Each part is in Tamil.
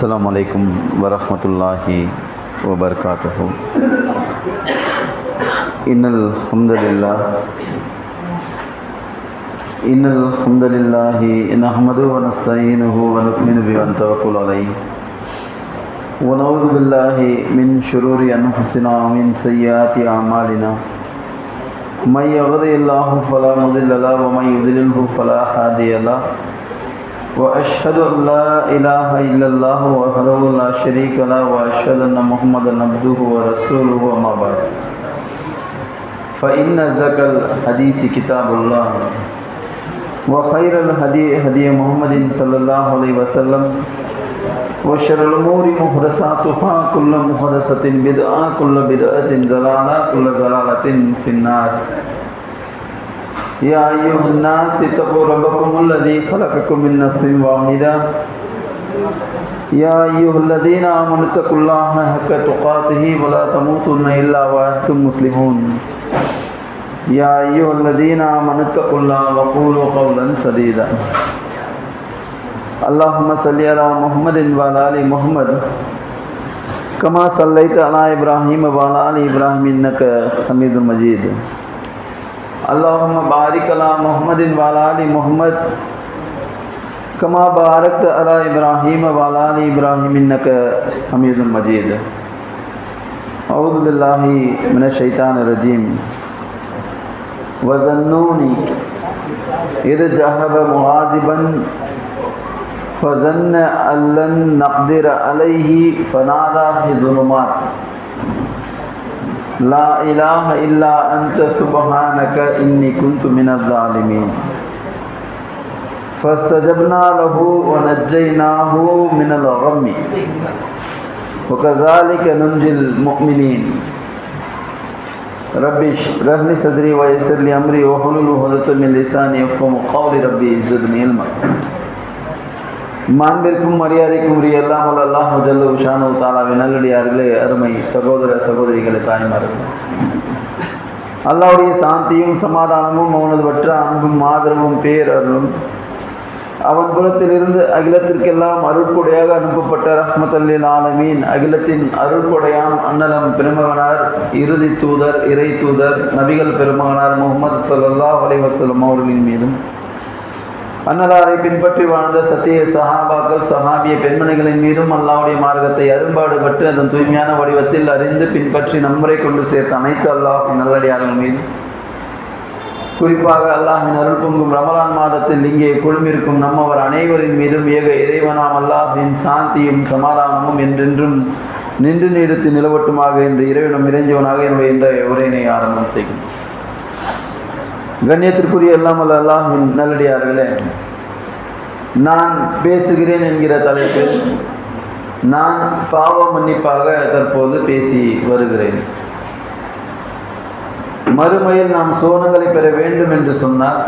السلام عليكم ورحمة الله وبركاته. إن الحمد لله نحمده ونستعينه ونؤمن به ونتوكل عليه ونعوذ بالله من شرور أنفسنا ومن سيئات أعمالنا. من يهده الله فلا مضل له ومن يضلله فلا هادي له. وأشهد أن لا إله إلا الله وحده لا شريك له وأشهد أن محمدا عبده ورسوله أما بعد فإن أصدق الحديث كتاب الله وخير الهدي هدي محمد صلى الله عليه وسلم وشر الأمور محدثاتها كل محدثة بدعة كل بدعة ضلالة كل ضلالة في النار. يا أيها الناس اتقوا ربكم الذي خلقكم من نفس واحدة يا أيها الذين آمنوا اتقوا الله حق تقاته ولا تموتن إلا وأنتم مسلمون. يا أيها الذين آمنوا اتقوا الله وقولوا قولا سديدا. اللهم صل على محمد وعلى آل محمد كما صليت على إبراهيم وعلى آل إبراهيم إنك حميد مجيد. اللهم بارك على محمد وعلى آل محمد كما باركت على إبراهيم وعلى آل إبراهيم إنك حميد مجيد. أعوذ بالله من الشيطان الرجيم. وظنوني إذ ذهب مغاضبا فظن أن لن نقدر عليه فنادى في الظلمات لا إله إلا أنت سبحانك إني كنت من الظالمين. فاستجبنا له ونجيناه من الغم وكذلك ننجي المؤمنين. ربي اشرح لي صدري ويسر لي أمري واحلل عقدة من لساني يفقهوا قولي. ربي زدني علما. மாண்பிற்கும் மரியாதைக்கும் உரிய எல்லாம் வல்ல அல்லாஹ் ஜல்ல ஷானஹு தஆலாவின் நல்லடியார்களே, அருமை சகோதர சகோதரிகளே, தாய்மார்களே, அல்லாஹ்வுடைய சாந்தியும் சமாதானமும் அவனது வற்ற அன்பும் ஆதரவும் பேரருளும் அவன் புறத்திலிருந்து அகிலத்திற்கெல்லாம் அருட்கொடையாக அனுப்பப்பட்ட ரஹ்மத்துல் லில் ஆலமீன் அகிலத்தின் அருட்கொடையாம் அன்னலம் பெருமகனார் இறுதி தூதர் இறை தூதர் நபிகள் பெருமகனார் முஹம்மது ஸல்லல்லாஹு அலைஹி வஸல்லம் அவர்களின் மீதும் அன்னலாரை பின்பற்றி வாழ்ந்த சத்திய சஹாபாக்கள் சஹாபிய பெண்மணிகளின் மீதும் அல்லாஹ்வுடைய மார்க்கத்தை அரும்பாடுபட்டு அதன் தூய்மையான வடிவத்தில் அறிந்து பின்பற்றி நம்முறை கொண்டு சேர்த்த அனைத்து அல்லாஹ்வின் நல்லடியார்கள் மீதும், குறிப்பாக அல்லாஹ்வின் அருள் பொங்கும் ரமலான் மாதத்தில் இங்கே குழுமிருக்கும் நம்மவர் அனைவரின் மீதும் ஏக இறைவனாம் அல்லாஹ்வின் சாந்தியும் சமாதானமும் என்றென்றும் நின்று நீடித்து நிலவட்டுமாக என்று இறைவனும் இறைஞ்சவனாக என்னுடைய இன்றைய உரையினை ஆரம்பம் செய்யும். கண்ணியத்திற்குரிய எல்லாம் அல்ல அல்லாஹ்வின் நல்லடியார்களே, நான் பேசுகிறேன் என்கிற தலைப்பில் நான் பாவ மன்னிப்பாக தற்போது பேசி வருகிறேன். மறுமையில் நாம் சோனங்களை பெற வேண்டும் என்று சொன்னால்,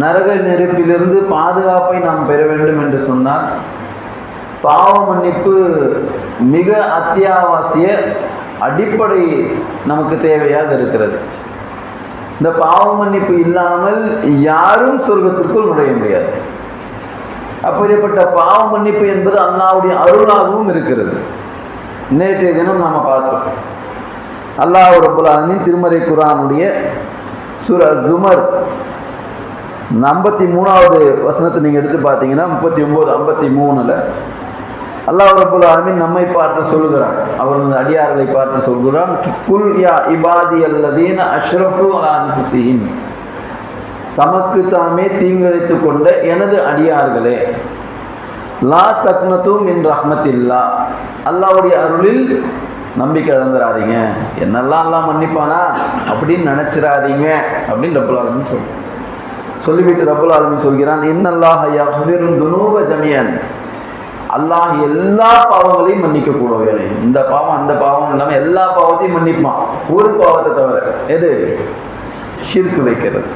நரக நெருப்பிலிருந்து பாதுகாப்பை நாம் பெற வேண்டும் என்று சொன்னால், பாவ மன்னிப்பு மிக அத்தியாவசிய அடிப்படை நமக்கு தேவையாக இருக்கிறது. இந்த பாவ மன்னிப்பு இல்லாமல் யாரும் சொர்க்கத்திற்குள் நுழைய முடியாது. அப்படிப்பட்ட பாவ மன்னிப்பு என்பது அல்லாஹ்வுடைய அருளாகவும் இருக்கிறது. நேற்றைய தினம் நாம் பார்த்தோம், அல்லாஹ் ரப்பல் ஆலமீன் திருமறை குர்ஆனுடைய சூரா ஜுமர் 53வது வசனத்தை நீங்கள் எடுத்து பார்த்தீங்கன்னா 39, 53ல் அல்லாஹ் ரப்பல் ஆலமீன் நம்மை பார்த்து சொல்கிறான், அவரது அடியார்களை பார்த்து சொல்கிறான், குல் யா இபாதியல்லதீன அஷ்ரஃபு அலா அன்ஃபுஸிஹிம், தமக்கு தாமே தீங்கிழைத்து கொண்ட எனது அடியார்களே, லா தக்னது மின் ரஹ்மத்தில்லாஹ், அல்லாஹ்வுடைய அருளில் நம்பிக்கை இழந்துடாதீங்க, என்னெல்லாம் அல்லாஹ் மன்னிப்பானா அப்படின்னு நினச்சிடாதீங்க அப்படின்னு ரப்பல் ஆலமீன் சொல்லிவிட்டு ரப்பல் ஆலமீன் சொல்கிறான், இன்னல்லாஹ யக்ஃபிரு துனூப ஜமியன், அல்லாஹ் எல்லா பாவங்களையும் மன்னிக்கக்கூடவே, இந்த பாவம் அந்த பாவம் இல்லாமல் எல்லா பாவத்தையும் மன்னிப்பான், ஒரு பாவத்தை தவிர. எது? ஷிர்க் வைக்கிறது.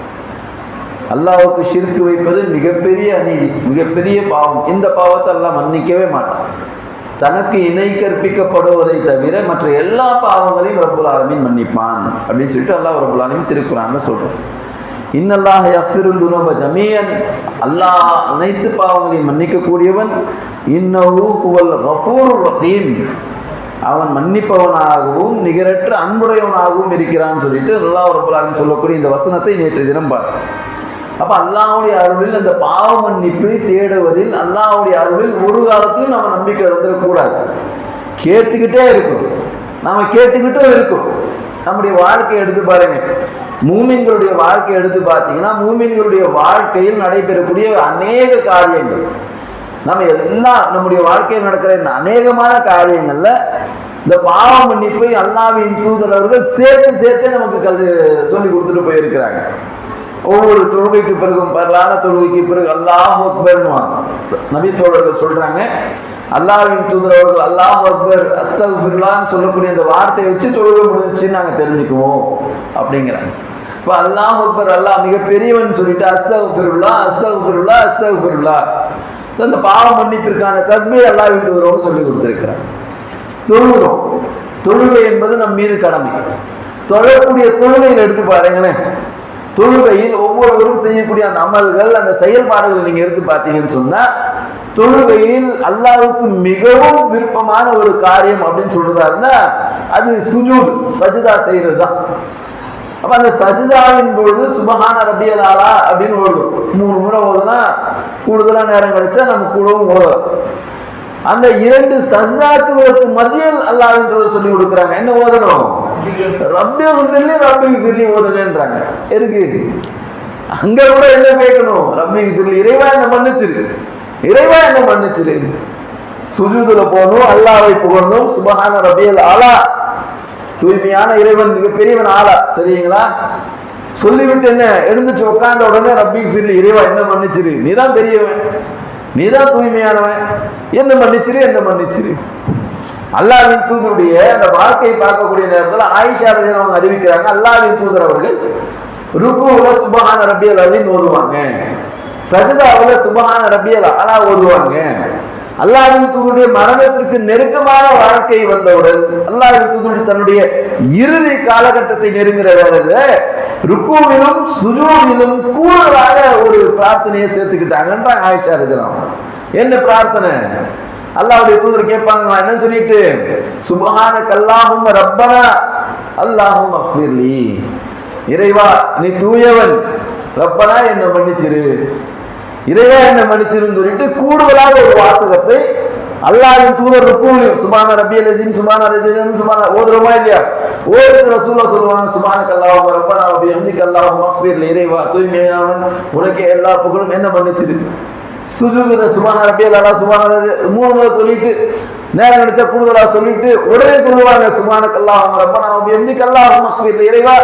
அல்லாஹ்வுக்கு ஷிர்க் வைப்பது மிகப்பெரிய அநீதி, மிகப்பெரிய பாவம். இந்த பாவத்தை அல்லாஹ் மன்னிக்கவே மாட்டான். தனக்கு இணை கற்பிக்கப்படுவதை தவிர மற்ற எல்லா பாவங்களையும் ரப்புல் ஆலமீன் மன்னிப்பான் அப்படின்னு சொல்லிட்டு அல்லாஹ் ரப்புல் ஆலமீன் திருக்குர்ஆன்ல சொல்றான். இன்னல்லாஹ யக்ஃபிரு துனூப ஜமீஅன், அல்லாஹ் அனைத்து பாவங்களையும் மன்னிக்கக்கூடியவன். இன்னஹு ஹுவல் கஃபூருர் ரஹீம், அவன் மன்னிப்பவனாகவும் நிகரற்ற அன்புடையவனாகவும் இருக்கிறான்னு சொல்லிட்டு அல்லாஹ் ரப்பல் ஆலமீன் சொல்லக்கூடிய இந்த வசனத்தை நேற்று தினம் பார்த்தோம். அப்போ அல்லாஹ்வுடைய அருளில் அந்த பாவ மன்னிப்பை தேடுவதில் அல்லாஹ்வுடைய அருளில் ஒரு காலத்திலும் நம்ம நம்பிக்கை இழந்துடக்கூடாது. கேட்டுக்கிட்டே இருக்கும், நாம கேட்டுக்கிட்டும் இருக்கும். நம்முடைய வாழ்க்கையை எடுத்து பாருங்க, மூமின்களுடைய வாழ்க்கையை எடுத்து பார்த்தீங்கன்னா மூமின்களுடைய வாழ்க்கையில் நடைபெறக்கூடிய அநேக காரியங்கள், நம்ம எல்லாம் நம்முடைய வாழ்க்கையில் நடக்கிற அநேகமான காரியங்கள்ல இந்த பாவ மன்னிப்பை அல்லாஹ்வின் தூதர் அவர்கள் சேர்த்து நமக்கு சொல்லி கொடுத்துட்டு போயிருக்கிறாங்க. ஒவ்வொரு தொழுகைக்கு பிறகும் பரலான தொழுகைக்கு பிறகு அல்லாஹ் அக்பர்னுவாங்க. நபி தோழர்கள் சொல்றாங்க, அல்லாஹ்வின் தூதர் அவர்கள் அல்லாஹ் அக்பர் அஸ்தக்ஃபிருல்லாஹ்னு சொல்லக்கூடிய அந்த வார்த்தையை வச்சு தொழுகை முடிஞ்சுன்னு நாங்கள் தெரிஞ்சுக்குவோம் அப்படிங்கிறாங்க. இப்போ அல்லாஹ் அக்பர், அல்லாஹ் மிக பெரியவன் சொல்லிட்டு அஸ்தக்ஃபிருல்லாஹ் அஸ்தக்ஃபிருல்லாஹ் அஸ்தக்ஃபிருல்லாஹ், அந்த பாவ மன்னிப்பிற்கான தஸ்பீஹ் அல்லாஹ்வின் தூதர் சொல்லி கொடுத்திருக்கிறாங்க. தொழுகிறோம், தொழுகை என்பது நம் மீது கடமை. தொழக்கூடிய தொழுகையில் எடுத்து பாருங்களேன், தொழுகையில் ஒவ்வொருவரும் செய்யக்கூடிய அந்த அமல்கள், அந்த செயல்பாடுகளை நீங்க எடுத்து பார்த்தீங்கன்னு சொன்னா, தொழுகையில் அல்லாஹ்வுக்கு மிகவும் விருப்பமான ஒரு காரியம் அப்படின்னு சொல்றதா அது சுஜூத், சஜிதா செய்யறது தான். அப்ப அந்த சஜிதாவின் பொழுது சுபஹான ரப்பியல் ஆலா அப்படின்னு ஓடும். 3 முறை ஓதுனா கூடுதலா நேரம் கிடைச்சா நம்ம கூடவும் ஓதலாம். அந்த 2 சஜிதாத்துகளுக்கு மத்தியில் அல்லாஹ்வின் தூதர் சொல்லி கொடுக்குறாங்க, என்ன ஓதணும்? ரப்பிக்கு பிர்லி ஓதுங்கன்றாங்க. எதுக்கு? அங்க கூட என்ன கேட்கணும்? ரப்பிக்கு பிர்லி, இறைவா என்ன மன்னிச்சிரு, இறைவா என்ன மன்னிச்சிரு. சுஜூதுல போகணும், அல்லாஹ்வை புகழணும், சுபஹான ரப்பியல் ஆலா, தூய்மையான இறைவன், மிக பெரியவன் ஆலா, சரிங்களா? சொல்லிவிட்டு என்ன எழுந்துச்சு உட்கார்ந்த உடனே ரப்பிக்கு பிர்லி, இறைவா என்ன மன்னிச்சிரு, நீதான் பெரியவன், நீதான் தூய்மையானவன், என்ன மன்னிச்சிரு, என்ன மன்னிச்சிரு. அல்லாஹ்வின் தூதருடைய அந்த வாழ்க்கையை பார்க்கக்கூடிய நேரத்தில் ஆயிஷா ரலியல்லாஹு அன்ஹா அறிவிக்கிறாங்க, அல்லாஹ்வின் தூதர் அவர்கள் ருக்குல சுபஹான ரப்பியல் அலீம் ஓதுவாங்க, சஜ்தாவுல சுபஹான ரப்பியல் அலா ஓதுவாங்க. அல்லாஹ்வின் தூதருடைய மரணத்திற்கு நெருக்கமான வாழ்க்கை வந்தவுடன் அல்லாஹ்வின் தூதர் தன்னுடைய இறுதி காலகட்டத்தை நெருங்குற வேளையில ருக்குவிலும் சுஜூதிலும் கூடுதலாக ஒரு பிரார்த்தனையை சேர்த்துக்கிட்டாங்கன்ற ஆயிஷா ரலியல்லாஹு அன்ஹா. என்ன பிரார்த்தனை? அல்லாஹ்வுடைய தூதர் கேட்பாங்க, என்ன சொல்லிட்டு, சுப்ஹானக அல்லாஹும்ம ரப்பனா அல்லாஹும்ம அக்ஃபிர்லி, இறைவா நீ தூயவன், ரப்பனா என்ன மன்னிச்சிரு, இறைவா என்ன மன்னிச்சிருன்னு சொல்லிட்டு கூடுதலாக ஒரு வாசகத்தை அல்லாஹ்வின் தூதர் ருக்குவிலும் சுப்ஹான ரப்பியல் அஸீம் சுப்ஹான ரப்பியல் சுப்ஹான ஓதுறோமா இல்லையா? ஓதுற ரசூலுல்லாஹ் சொல்லுவாங்க, சுப்ஹானக அல்லாஹும்ம ரப்பனா வ பிஹம்திக அல்லாஹும்ம அக்ஃபிர்லி, இறைவா தூய்மையானவன், உனக்கே எல்லா புகழும், என்ன மன்னிச்சிரு. சுஜூதுல சுப்ஹான ரப்பியல் அலா சுப்ஹான 3 முறை சொல்லிட்டு நேரம் கிடைச்சா கூடுதலா சொல்லிட்டு உடனே சொல்லுவாங்க, சுப்ஹானக அல்லாஹும்ம ரப்பனா வ பிஹம்திக அல்லாஹும்ம அக்ஃபிர்லி, இறைவா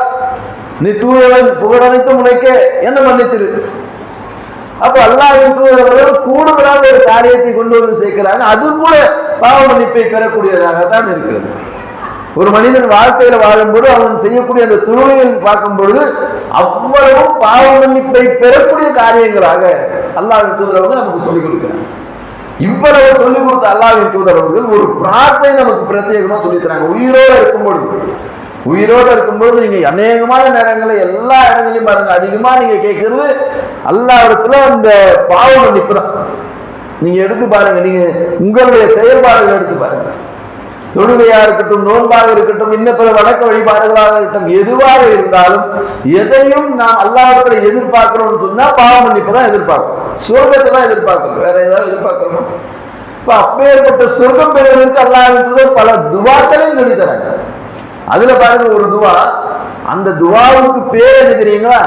நீ தூயவன், புகழனைத்தும் உனக்கே, என்ன மன்னிச்சிரு. அப்ப அல்லாஹ்வின் தூதர் கூடுதலாக ஒரு காரியத்தை கொண்டு வந்து சேர்க்கிறாங்க. அது கூட பாவ மன்னிப்பை பெறக்கூடியதாக தான் இருக்கிறது. ஒரு மனிதன் வாழ்க்கையில வாழும்போது அவன் செய்யக்கூடிய அந்த தொழுகையில் பார்க்கும் பொழுது அவ்வளவு பாவ மன்னிப்பை பெறக்கூடிய காரியங்களாக அல்லாஹ்வின் தூதர் அவர்கள் நமக்கு சொல்லிக் கொடுக்கிறாங்க. இவ்வளவு சொல்லிக் கொடுத்த அல்லாஹ்வின் தூதர் அவர்கள் ஒரு பிரார்த்தனை நமக்கு பிரத்யேகமா சொல்லித் தராங்க. உயிரோடு இருக்கும்போது நீங்க அநேகமான நேரங்களை எல்லா இடங்களையும் பாருங்க, அதிகமா நீங்க கேட்கறது அல்லாஹ்விடத்துல அந்த பாவ மன்னிப்பு தான். நீங்க எடுத்து பாருங்க, நீங்க உங்களுடைய செயல்பாடுகளை எடுத்து பாருங்க, தொழுகையா இருக்கட்டும், நோன்பாக இருக்கட்டும், இன்ன பிற வணக்க வழிபாடுகளாக இருக்கட்டும், எதுவாக இருந்தாலும் எதையும் நாம் அல்லாஹ்விடத்துல எதிர்பார்க்கிறோம்னு சொன்னா பாவ மன்னிப்பு தான் எதிர்பார்க்கிறோம், சொர்க்கத்தை தான் எதிர்பார்க்கிறோம், வேற ஏதாவது எதிர்பார்க்கிறோமா? இப்ப அப்பேற்பட்ட சொர்க்கம் பெறுவதற்கு அல்லாஹ்வின் பல துவாக்களையும் சொல்லி தராங்க. அதுல பாருங்க ஒரு துவா, அந்த துவாவுக்கு பேர் என்ன தெரியுங்களா?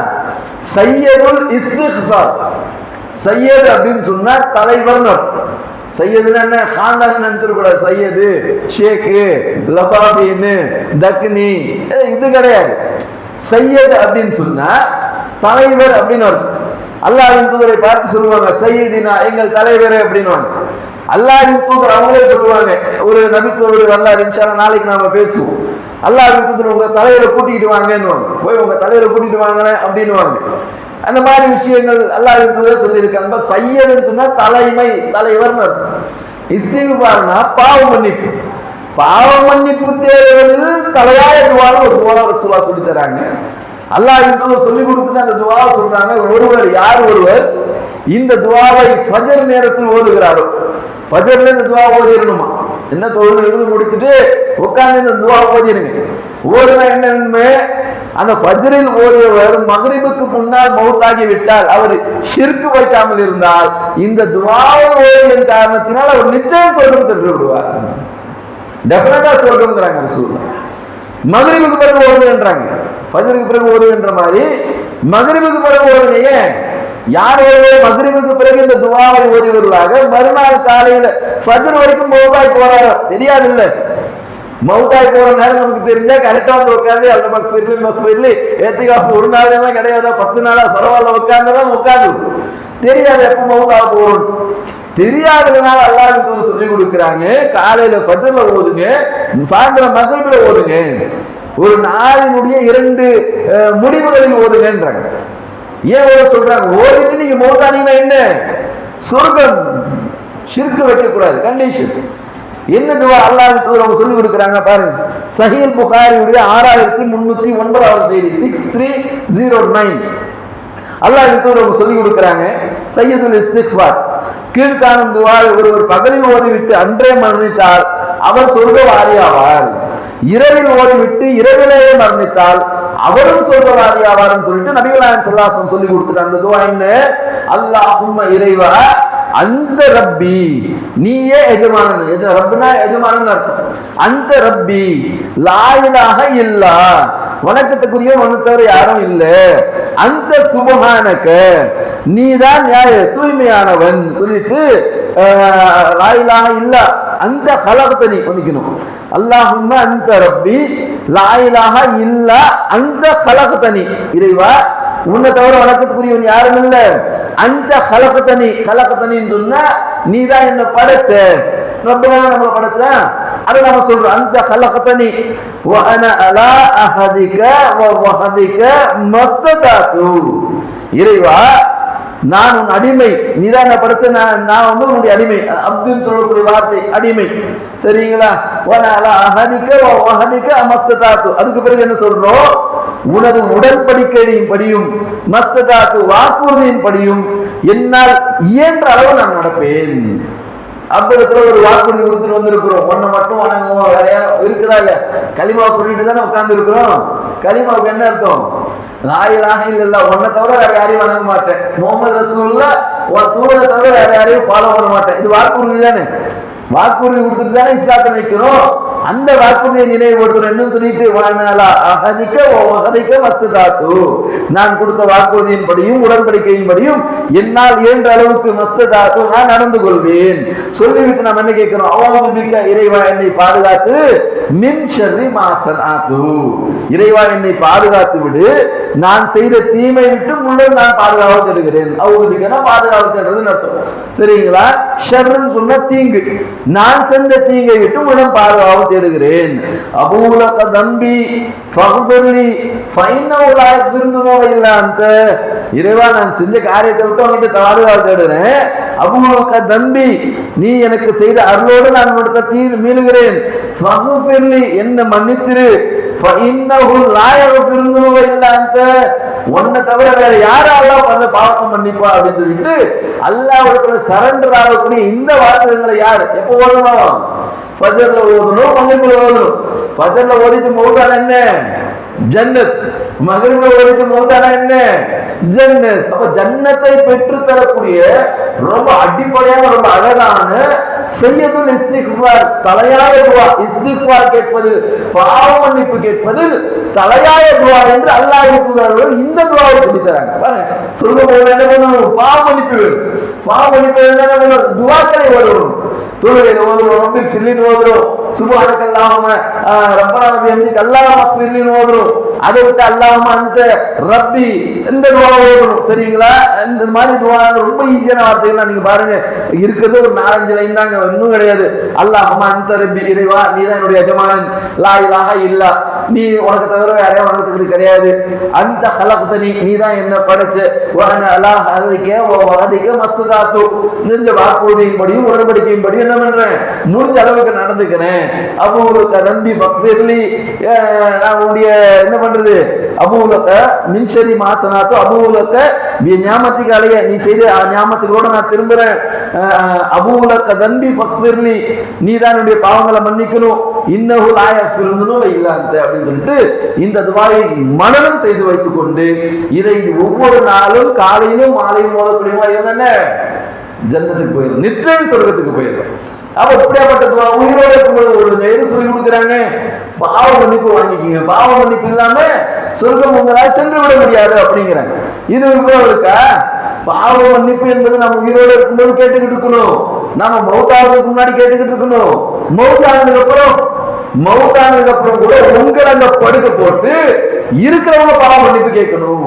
சையதுல் இஸ்திக்ஃபார். சையது அப்படின்னு சொன்னா தலைவர். சையதுன்னா என்ன? காண்டான்னு நினைச்சிடக்கூடாது. சையது, ஷேக்கு, லபாபின்னு, தக்னி, இது கிடையாது. சையது அப்படின்னு சொன்னா தலைவர் அப்படின்னு அர்த்தம். அல்லாஹ்வின் தூதரை பார்த்து சொல்லுவாங்க, சையதினா எங்கள் தலைவரே அப்படின்னுவாங்க. அல்லாஹ்வின் தூதர் அவங்களே சொல்லுவாங்க, ஒரு நபித்தோடு வரலாறு இன்ஷா அல்லாஹ் நாளைக்கு நாம பேசுவோம். அல்லாஹ்வின் தூதர் உங்க தலைவரை கூட்டிட்டு வாங்கன்னு, போய் உங்க தலைவரை கூட்டிட்டு வாங்க அப்படின்னுவாங்க. அந்த மாதிரி விஷயங்கள் அல்லாஹ்வின் தூதர் சொல்லியிருக்காங்க. சையதுன்னு சொன்னா தலைமை, தலைவர். இஸ்திக்ஃபார்னா பாவ மன்னிப்பு. பாவ மன்னிப்பு தேடுவது தலையாய துவான்னு ஒரு துவா ரசூலுல்லாஹ் சொல்லி தராங்க. அல்லாஹ் சொல்லி கொடுத்துட்டு அந்த துவாவை சொல்றாங்க. ஒருவர் இந்த துவாவை ஃபஜர் நேரத்தில் ஓதுகிறாரோ, ஃபஜர்ல இந்த துவா ஓதிடணுமா, என்ன தொழுது எழுதி முடிச்சுட்டு உட்கார்ந்து இந்த துவா ஓதிடுங்க. ஓதுனா என்ன வேணுமே, அந்த ஃபஜ்ரில் ஓதியவர் மக்ரிபுக்கு முன்னால் மௌத்தாகி விட்டால், அவர் ஷிர்க் வைக்காமல் இருந்தால், இந்த துவாவை ஓதியின் காரணத்தினால் அவர் நிச்சயம் சொர்க்கம் சென்று விடுவார். டெஃபினட்டா சொர்க்கம்ங்கிறாங்க ரசூலுல்லாஹ். மக்ரிபுக்கு பிறகு ஓதுன்றாங்க, ஃபஜ்ருக்கு பிறகு ஓதுன்ற மாதிரி மக்ரிபுக்கு பிறகு ஓதுங்க. யார் மக்ரிபுக்கு பிறகு இந்த துவாவை ஓதிவர்களாக மறுநாள் காலையில ஃபஜ்ர் வரைக்கும் மௌத்தாய் போறாரோ தெரியாது இல்ல. மௌத்தாய் போற நேரம் நமக்கு தெரிஞ்சா கரெக்டா வந்து உட்காந்து அந்த மக்ஃபிர்லி ஏத்திகாப்பு ஒரு நாள் எல்லாம் கிடையாதா, 10 நாளா பரவாயில்ல உட்கார்ந்துதான் உட்காந்து தெரியாது எப்ப மௌத்தா போறோம் தெரியாததுனால அல்லாஹ் சொல்லி கொடுக்குறாங்க. காலையில ஃபஜ்ர்ல ஓதுங்க, சாயந்தரம் மக்ரிபில ஓதுங்க, ஒரு நாளினுடைய 2 முடிவுகளில் ஓதுங்கன்றாங்க. ஏன் ஓத சொல்றாங்க? ஓதிட்டு நீங்க மௌத்தானீங்கன்னா என்ன சொர்க்கம், ஷிர்க் வைக்க கூடாது கண்டிஷன். என்ன துவா அல்லாஹ் சொல்லி கொடுக்குறாங்க பாருங்க. சஹீஹ் புகாரியுடைய 6309 செய்தி 6309 அல்லாஹ் சொல்லி கொடுக்குறாங்க. சையதுல் இஸ்திக்ஃபார் கீழ்காணும் துவாவை ஒருவர் பகலில் ஓதிவிட்டு அன்றே மரணித்தால் அவர் சொர்க்கவாதி ஆவார், இரவில் ஓதிவிட்டு இரவிலேயே மரணித்தால் அவரும் சொல்றவாதி ஆவார்னு சொல்லிட்டு நபிகள் நாயகம் ஸல்லல்லாஹு அலைஹி வஸல்லம் சொல்லி கொடுத்துட்டாங்க. அந்த துவா என்ன? அல்லாஹும்ம இறைவா அந்த ரப்பி, நீயே எஜமானன், ரப்புனா எஜமானன் அர்த்தம். அந்த ரப்பி லா இலாஹ இல்லா, வணக்கத்துக்குரிய ஒன்னு தவிர யாரும் இல்ல. அந்த சுப்ஹானக, நீதான் தூய்மையானவன் சொல்லிட்டு லா இலாஹ இல்லா அந்த ஹலக்தனி பண்ணிக்கணும். அல்லாஹும்ம அந்த ரப்பி லா இலாஹ இல்லா அந்த ஹலக்தனி, இறைவா உன்னை தவிர வணக்கத்துக்குரியவன் யாரும் இல்ல. அந்த ஹலக்தனின்னு சொன்னா நீதான் என்ன படைச்ச, ரப்பனா நம்மள படைச்ச, அதை நாம சொல்றோம். அந்த ஹலக்தனி வ அனா அலா அஹதிக வ வஹதிக மஸ்ததாது, இறைவா நான் உன் அடிமை, நீதான் என்ன படைச்ச, நான் வந்து உன்னுடைய அடிமை. அப்துன்னு சொல்லக்கூடிய வார்த்தை அடிமை, சரிங்களா? அதுக்கு பிறகு என்ன சொல்றோம்? உனது உடன்படிக்கையின் படியும் மஸ்ததாத்து வாக்குறுதியின் படியும் என்னால் இயன்ற அளவு நான் நடப்பேன். அப்புறத்துல ஒரு வாக்குறுதி கொடுத்துட்டு வந்திருக்கிறோம், ஒன்ன மட்டும் வணங்குவோம், வேற இருக்குதா இல்ல? களிமா சொல்லிட்டு தானே உட்கார்ந்து இருக்கிறோம். களிமாவுக்கு என்ன அர்த்தம்? லா இலாஹ இல்லல்லாஹ், ஒன்னை தவிர வேற யாரையும் வணங்க மாட்டேன், முஹம்மது ரசூலுல்லாஹ் தூரை தவிர வேற யாரையும் ஃபாலோ பண்ண மாட்டேன். இது வாக்குறுதி தானே, வாக்குறுதி கொடுத்துட்டு தானே இஸ்லாத்தை வைக்கணும். அந்த வாக்குறுதியை நினைவுபடுத்தணும் சொல்லிட்டு நான் கொடுத்த வாக்குறுதியின் படியும் உடன்படிக்கையின் படியும் என்னால் இயன்ற அளவுக்கு மஸ்ததாத்து நான் நடந்து கொள்வேன் சொல்லிவிட்டு நாம் என்ன கேட்கிறோம்? அவுதுபிக்க, இறைவா என்னை பாதுகாத்து, மின் ஷர்ரி மா ஸனஅது, இறைவா என்னை பாதுகாத்து விடு, நான் செய்த தீமை விட்டு முன்னர் நான் பாதுகாப்பு தேடுகிறேன். அவுதுபிக்கனா பாதுகாப்பு தேடுறதுன்னு அர்த்தம், சரிங்களா? ஷர்ன்னு சொன்னா தீங்கு, நான் செஞ்ச தீங்கை விட்டு உடன் பாதுகாப்பு தேடுகிறேன். அபூலக தம்பி ஃபக்பிர்லி ஃபைன்னஹு லா யக்ஃபிரு இல்லா அன்த, இறைவா நான் செஞ்ச காரியத்தை விட்டு உன்கிட்ட பாதுகாப்பு தேடுறேன். அபூலக தம்பி, நீ எனக்கு செய்த அருளோடு நான் உன்னிடத்தில் மீளுகிறேன். ஃபக்பிர்லி, என்ன மன்னிச்சிரு. ஃபைன்னஹு லா யக்ஃபிரு இல்லா அன்த, உன்னை தவிர வேற யாராலும் அந்த பாவத்தை மன்னிப்பா அப்படின்னு சொல்லிட்டு அல்லாஹ்விடத்துல சரண்டர் ஆகக்கூடிய இந்த வாசகங்களை யார் எப்போ ஓதணும்? ஃபஜ்ர்ல ஓதணும், மக்ரிப்ல ஓதணும். ஃபஜ்ர்ல ஓதிட்டு மௌத்தானா என்ன? ஜன்னத். மக்ரிப்ல ஓதிட்டு மௌத்தானா என்ன? ஜன்னத். அப்ப ஜன்னத்தை பெற்று தரக்கூடிய ரொம்ப அடிப்படையான ரொம்ப அழகான சையதுல் இஸ்திக்ஃபார், தலையாய துஆ. இஸ்திக்ஃபார் கேட்பது, பாவ மன்னிப்பு கேட்பது தலையாய துஆ என்று அல்லாஹ் இந்த துஆவை சொல்லி தராங்க. பாருங்க, சொல்லும்போது என்ன பண்ணணும்? பாவ மன்னிப்பு வேணும். பாவ மன்னிப்பு என்ன பண்ணணும்? துஆக்களை ஓதணும். தொழுகையில ஓதுறோம், ரப்பி ஃபிர்லின்னு ஓதுறோம், சுப்ஹானக அல்லாஹும்ம ரப்பனா வ பிஹம்திக அல்லாஹும்ம ஃபிர்லின்னு ஓதுறோம். அதை விட்டு அல்லாஹும்ம அன்த ரப்பி இந்த துஆ ஓதணும், சரிங்களா? இந்த மாதிரி துஆ ரொம்ப ஈஸியான வார்த்தைகள் நீங்க பாருங்க, இருக்கிறது ஒரு 4-5 லைன் தாங்க, இன்னும் கிடையாது. அல்லாஹும்ம அன்த ரப்பி, இறைவா நீதான் என்னுடைய எஜமானன். லா இலாஹ இல்லா, நீ உனக்கு தவிர வேற வணக்கத்துக்கு கிடையாது. அந்த ஹலக்தனி, நீதான் என்ன படைச்ச. வ அனா அலா ஹதிக வ வஹதிக மஸ்ததாத்து, இந்த வாக்குறுதியின் படியும் உடன்படிக்கையின் படியும் என்ன பண்றேன்? முடிஞ்ச அளவுக்கு நடந்துக்கிறேன். அபூலக தம்பி ஃபக்பிர்லி, நான் உன்னுடைய என்ன பண்றேன்? பண்றது? அபூலக மின்ஷரி மாசனாத்தோ அபூலக ஞாபகத்துக்கு அலைய நீ செய்த ஞாபகத்துகளோட நான் திரும்புறேன். அபூலக தன்பி ஃபக்ஃபிர்லி நீ தான் என்னுடைய பாவங்களை மன்னிக்கணும். இன்னஹு லா யக்ஃபிருதுனூப இல்லா அன்த அப்படின்னு சொல்லிட்டு இந்த துஆவை மனனம் செய்து வைத்துக் கொண்டு இதை ஒவ்வொரு நாளும் காலையிலும் மாலையும் ஓதக்கூடியவங்களா இருந்தானே ஜன்னத்துக்கு போயிடும், நிச்சயம் சொர்க்கத்துக்கு போயிடும். அப்ப இப்படியாப்பட்ட துஆ உயிரோட இருக்கும்போது ஒரு எது சொல்லி கொடுக்குறாங்க? பாவ மன்னிப்பு வாங்கிக்கிங்க, பாவ மன்னிப்பு இல்லாம சொர்க்கம் உங்களால் சென்று விட முடியாது அப்படிங்கிறாங்க. இது இருக்கா? பாவ மன்னிப்பு என்பது நம்ம உயிரோட இருக்கும்போது கேட்டுக்கிட்டு இருக்கணும், நாம மௌத்தானதுக்கு முன்னாடி கேட்டுக்கிட்டு இருக்கணும். மௌத்தானதுக்கு அப்புறம் கூட உங்களை அந்த படுக்க போட்டு இருக்கிறவங்க பாவ மன்னிப்பு கேட்கணும்.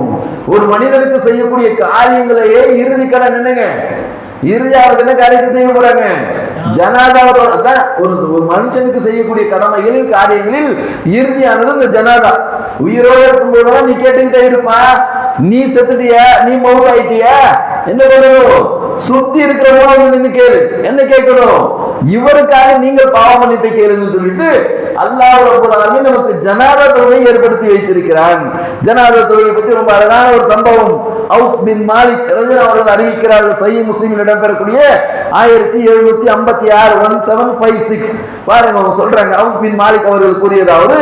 ஒரு மனிதனுக்கு செய்யக்கூடிய காரியங்களையே இறுதி கடன் என்னங்க? இறுதியாக என்ன காரியத்தை செய்ய போறாங்க? ஜனாதாவோட ஒரு மனுஷனுக்கு செய்யக்கூடிய கடமைகளில் காரியங்களில் இறுதியானது இந்த ஜனாதா. உயிரோடு இருக்கும்போது நீ கேட்டுக்கிட்டே இருப்பா, நீ செத்துட்டியா, நீ மௌத்தாயிட்டியா, என்ன பண்ணணும்? சுத்தி இருக்கிறவங்க நின்று கேளு, என்ன கேட்கணும்? இவருக்காக நீங்கள் பாவ மன்னிப்பை கேளுன்னு சொல்லிட்டு அல்லாஹ் ரப்பல் ஆலமீன் நமக்கு ஜனாதா தொழுகை ஏற்படுத்தி வைத்திருக்கிறான். ஜனாதா தொழுகை பற்றி ரொம்ப அழகான ஒரு சம்பவம் அவுஃப் பின் மாலிக் ரலியல்லாஹு அவர்கள் அறிவிக்கிறார்கள். சஹீஹ் முஸ்லிமில் இடம்பெறக்கூடிய 1756 1756 பாருங்க, அவங்க சொல்றாங்க. அவுஃப் பின் மாலிக் அவர்கள் கூறியதாவது,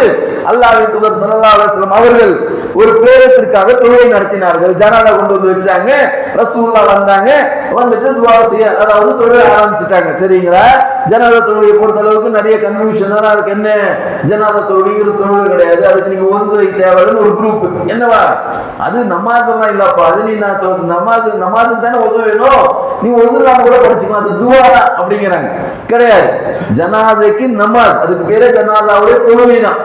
அல்லாஹ்வின் தூதர் ஸல்லல்லாஹு அலைஹி வஸல்லம் அவர்கள் ஒரு பிரேதத்திற்காக தொழுகை நடத்தினார்கள். ஜனாதா கொண்டு வந்து வச்சாங்க, ரசூலுல்லாஹ் வந்தாங்க, வந்துட்டு துஆ செய்ய அதாவது தொழுகை ஆரம்பிச்சிட்டாங்க. சரிங்களா? ஜனாதா தொழுகையை பொறுத்த அளவுக்கு நிறைய கன்ஃபியூஷன் இருக்கு. என்ன ஜனாதா தொழுகை தொழுகை கிடையாது, அதுக்கு நீங்க ஒதுவை தேவைன்னு ஒரு குரூப். என்னவா அது? நமாஸ் எல்லாம் இல்லப்பா, அது நீ நமாஸுக்கு தானே ஒது வேணும், நீ ஒதுலாம் கூட படிச்சுக்கலாம், அது துஆ அப்படிங்கிறாங்க. கிடையாது, ஜனாதைக்கு நமாஸ், அதுக்கு பேரே ஜனாதாவுடைய தொழுகை தான்.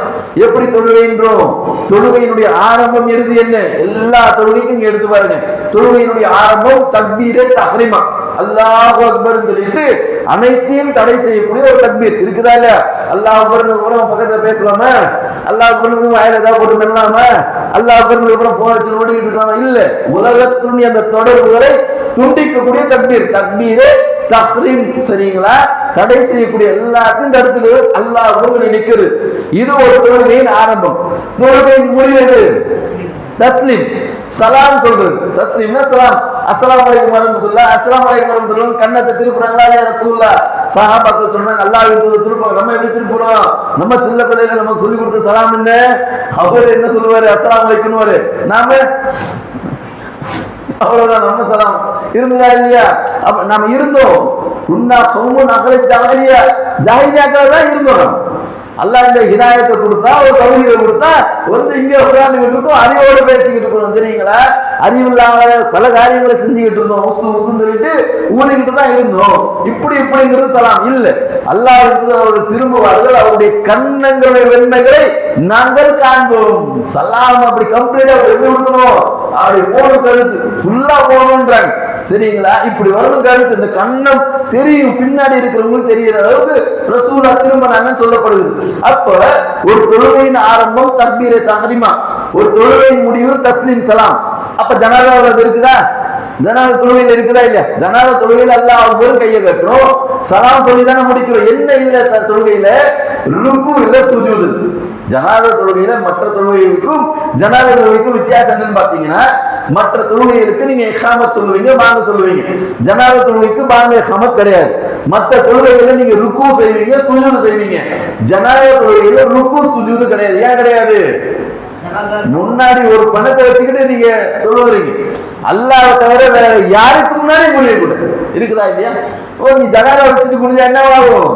எப்படி தொழுகைன்றோம்? தொழுகையினுடைய ஆரம்பம் இறுதி என்ன? எல்லா தொழுகைக்கும் நீங்க எடுத்து பாருங்க. தொழுகையினுடைய ஆரம்பம் தக்பீரே தஹ்ரீமா, அல்லாஹு அக்பர் சொல்லிட்டு அனைத்தையும் தடை செய்யக்கூடிய ஒரு தக்பீர் இருக்குதா இல்ல? அல்லாஹ் அக்பர்னு கூட பக்கத்துல பேசலாமா? அல்லாஹ் அக்பர்னு வாயில ஏதாவது போட்டு மெல்லாமா? அல்லாஹ் அக்பர்னு கூட போன் வச்சு ஓடிக்கிட்டு இருக்காம? இல்ல, உலகத்துடைய அந்த தொடர்புகளை துண்டிக்கக்கூடிய தக்பீர், தக்பீரே தஹ்ரீம். சரிங்களா? தடை செய்யக்கூடிய எல்லாத்தையும் தடுத்து அல்லாஹ் அக்பர் நிற்கிறது. இது ஒரு தொழுகையின் ஆரம்பம். தொழுகையின் முடிவு தஸ்லீம், சலாம் சொல்றது. தஸ்லீம்னா சலாம், அஸ்ஸலாமு அலைக்கும் வரஹ்மத்துல்லாஹ், அஸ்ஸலாமு அலைக்கும் வரஹ்மத்துல்லாஹ். கண்ணத்தை திருப்புறாங்களா யா ரசூலுல்லாஹ்? சஹாபாக்கள் சொல்றாங்க, அல்லாஹ்வின் திருப்புறோம். நம்ம எப்படி திருப்புறோம்? நம்ம சின்ன பிள்ளையில நமக்கு சொல்லி கொடுத்த சலாம் என்ன? அவர் என்ன சொல்லுவாரு? அஸ்ஸலாமு அலைக்கும்னு. நாம அவ்வளவுதான், நம்ம சலாம் இருந்ததா இல்லையா? அப்ப நாம இருந்தோம். உன்னா கௌமுன் அஹ்ல ஜாஹிலியா, ஜாஹிலியாக்கள் தான் இருந்தோம். அல்லாஹ் இந்த ஹிதாயத்தை கொடுத்தா, ஒரு தௌஹீதை கொடுத்தா வந்து இங்கே உட்கார்ந்துகிட்டு இருக்கோம், அறிவோடு பேசிக்கிட்டு இருக்கோம். தெரியுங்களா? அறிவு இல்லாத பல காரியங்களை செஞ்சுக்கிட்டு இருந்தோம், சொல்லிட்டு ஊழிக்கிட்டு தான் இருந்தோம். இப்படிங்கிறது சலாம் இல்லை. அல்லாஹ் அவர்கள் திரும்புவார்கள், அவருடைய கண்ணங்களுடைய வெண்மைகளை நாங்கள் காண்போம். சலாம் அப்படி கம்ப்ளீட்டா எப்படி கொடுக்கணும்? அப்படி போன கருத்து ஃபுல்லா போகணுன்றாங்க. சரிங்களா? இப்படி வரணும் கருத்து. இந்த கண்ணம் தெரியும், பின்னாடி இருக்கிறவங்களுக்கு தெரிகிற அளவுக்கு ரசூலுல்லாஹ் திரும்பினாங்கன்னு சொல்லப்படுது. அப்ப ஒரு தொழுகையின் ஆரம்பம் தக்பீரே தஹ்ரீமா, ஒரு தொழுகையின் முடிவு தஸ்லீம் சலாம். அப்ப ஜனாதாவுல இருக்குதா? ஜனாதா தொழுகையில இருக்குதா இல்லையா? ஜனாதா தொழுகையில அல்லாஹ் அக்பர் கையை கட்டுறோம், சலாம் சொல்லி தானே முடிக்கிறோம். என்ன இல்ல தொழுகையில? ருக்கு இல்ல சுஜூது. ஜனாதா தொழுகையில மற்ற தொழுகைகளுக்கும் ஜனாதா தொழுகைக்கும் வித்தியாசம் என்னன்னு பாத்தீங்கன்னா, மற்ற தொழுகைகளுக்கு நீங்க இஹாமத் சொல்லுவீங்க, பாங்க சொல்லுவீங்க. ஜனாதா தொழுகைக்கு பாங்க இஹாமத் கிடையாது. மற்ற தொழுகையில நீங்க ருக்கு செய்வீங்க, சுஜூது செய்வீங்க. ஜனாதா தொழுகையில ருக்கு சுஜூது கிடையாது. ஏன் கிடையாது? முன்னாடி ஒரு பணத்தை வச்சுக்கிட்டு நீங்க தொழுகிறீங்க, அல்லாஹ் தவிர வேற யாருக்கு முன்னாடி குளிய கூட இருக்குதா இல்லையா? ஓ, நீ ஜனாதா வச்சுட்டு குளிஞ்சா என்னவாகும்?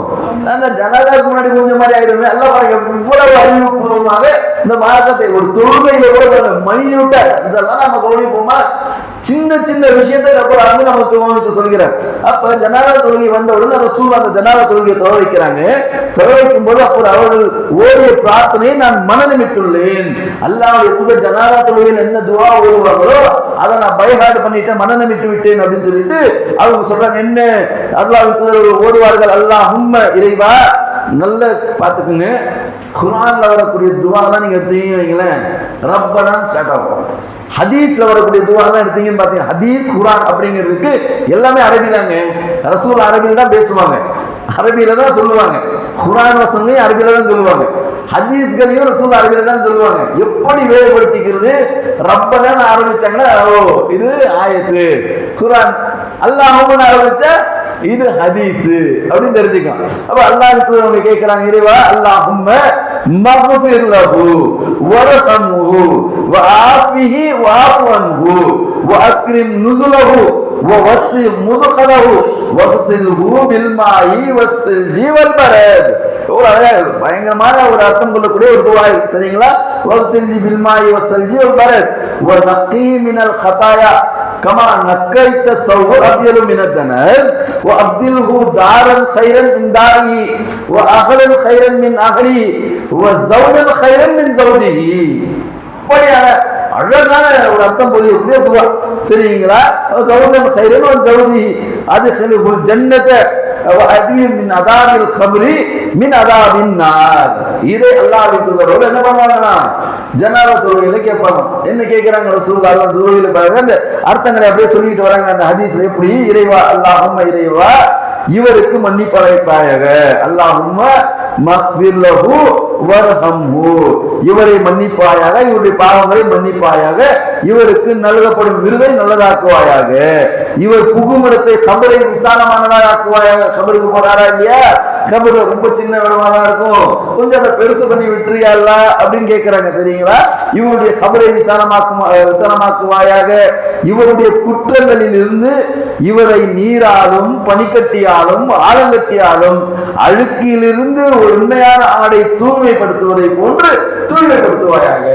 அந்த ஜனாதாவுக்கு முன்னாடி குளிஞ்ச மாதிரி ஆயிடுமே. எல்லாம் பாருங்க, இவ்வளவு அறிவுபூர்வமாக இந்த மார்க்கத்தை ஒரு தொழுகையில கூட மைன்யூட்டா இதெல்லாம் நம்ம கவனிப்போமா? சின்ன சின்ன விஷயத்தை நமக்கு கவனித்து சொல்கிறார். அப்ப ஜனாதா தொழுகை வந்தவுடன் ரசூல் அந்த ஜனாதா தொழுகையை தொலை வைக்கிறாங்க. தொலை வைக்கும் போது அப்போது அவர்கள் ஓடிய பிரார்த்தனையை நான் மனநமிட்டுள்ளேன். அல்லாஹ்வுடைய தூதர் ஜனாதா தொழுகையில் என்ன துஆ ஓதுவாங்களோ அதை நான் பைஹார்ட் பண்ணிட்டேன், மனநமிட்டு விட்டேன் அப்படின்னு சொல்லிட்டு அவங்க சொல்றாங்க. என்ன அல்லாஹ்வுடைய தூதர் ஓதுவார்கள், அல்லாஹும்ம இறைவா. நல்ல பார்த்துக்குங்க, குர்ஆன்ல வரக்கூடிய துஆலாம் நீங்க எடுத்தீங்கன்னு வைங்களேன், ரப்பனான்னு ஸ்டார்ட் ஆகும். ஹதீஸ்ல வரக்கூடிய துஆலாம் எடுத்தீங்கன்னு பார்த்தீங்க, ஹதீஸ் குர்ஆன் அப்படிங்கிறதுக்கு எல்லாமே அரபி தாங்க. ரசூல் அரபியில் தான் பேசுவாங்க. அரபியில தான் சொல்லுவாங்க. குர்ஆன் வசனங்களையும் அரபியில தான் சொல்லுவாங்க. ஹதீஸ்களையும் ரசூல் அரபியில தான் சொல்லுவாங்க. எப்படி வேறுபடுத்திக்கிறது? ரப்பனா ஆரம்பிச்சாங்கன்னா ஓ இது ஆயத்து குர்ஆன், அல்லாஹ்வுன்னு ஆரம்பிச்சா இது ஹதீஸ் அப்படின்னு தெரிஞ்சுக்கலாம். அப்ப அல்லாஹ்வுக்கு அவங்க கேட்கிறாங்க, இறைவா அல்லாஹும்ம மக்ஃபிர் லஹு வர்ஹம்ஹு வஆஃபிஹி வஅஃபு அன்ஹு வஅக்ரிம் நுஸுலஹு வவஸ்ஸி முத்கலஹு வக்ஸில்ஹு பில்மாஇ வஸ்ஸல்ஜி வல்பரத். பயங்கரமான ஒரு அர்த்தம் கொள்ளக்கூடிய ஒரு துஆ, சரிங்களா? வக்ஸில்ஜி பில்மாஇ வஸ்ஸல்ஜி வல்பரத் வநக்கி மினல் ஹதாயா கமா நக்கைத ஸௌப அப்யலு மினத் தனஸ் وأبدله دارا خيرا من داره وأهلا خيرا من أهله وزوجا خيرا من زوجه. இப்படியான அழகான ஒரு அர்த்தம் போதிய துவா, சரிங்களா? ஜௌஜன் கைரன் வ ஜௌஜி அத்கிலுல் ஜன்னத வ அத்வி மின் அதாபில் கப்ரி மின் அதாபின் நார். இதை அல்லாஹ்வின் தூதர் என்ன பண்ணுவாங்கன்னா ஜனாபா தொழுகையில கேட்பாங்க. என்ன கேட்கிறாங்க? ரசூலுல்லாஹ் தொழுகையில பாருங்க அந்த அர்த்தங்களை அப்படியே சொல்லிட்டு வராங்க அந்த ஹதீஸ்ல. எப்படி? இறைவா அல்லாஹும்ம இறைவா இவருக்கு மன்னிப்பளிப்பாயாக, அல்லாஹும்ம மக்ஃபிர் லஹு வர்ஹம்ஹு இவரை மன்னிப்பாயாக, இவருடைய பாவங்களை மன்னிப்பாயாக, இவருக்கு நல்கப்படும் விருதை நல்லதாக்குவாயாக, இவர் புகுமிடத்தை கபரை விசாலமானதாக ஆக்குவாயாக. கபருக்கு போறாரா இல்லையா? கபர் ரொம்ப சின்ன இடமாதான் இருக்கும், கொஞ்சம் அதை பெருசு பண்ணி விட்டுறியா அப்படின்னு கேட்கிறாங்க, சரிங்களா? இவருடைய கபரை விசாலமாக்குவாயாக, இவருடைய குற்றங்களில் இருந்து இவரை நீராலும் பனிக்கட்டியாலும் ஆலங்கட்டியாலும் அழுக்கிலிருந்து ஒரு உண்மையான ஆடை தூய்மைப்படுத்துவதை போன்று தூய்மைப்படுத்துவாயாக.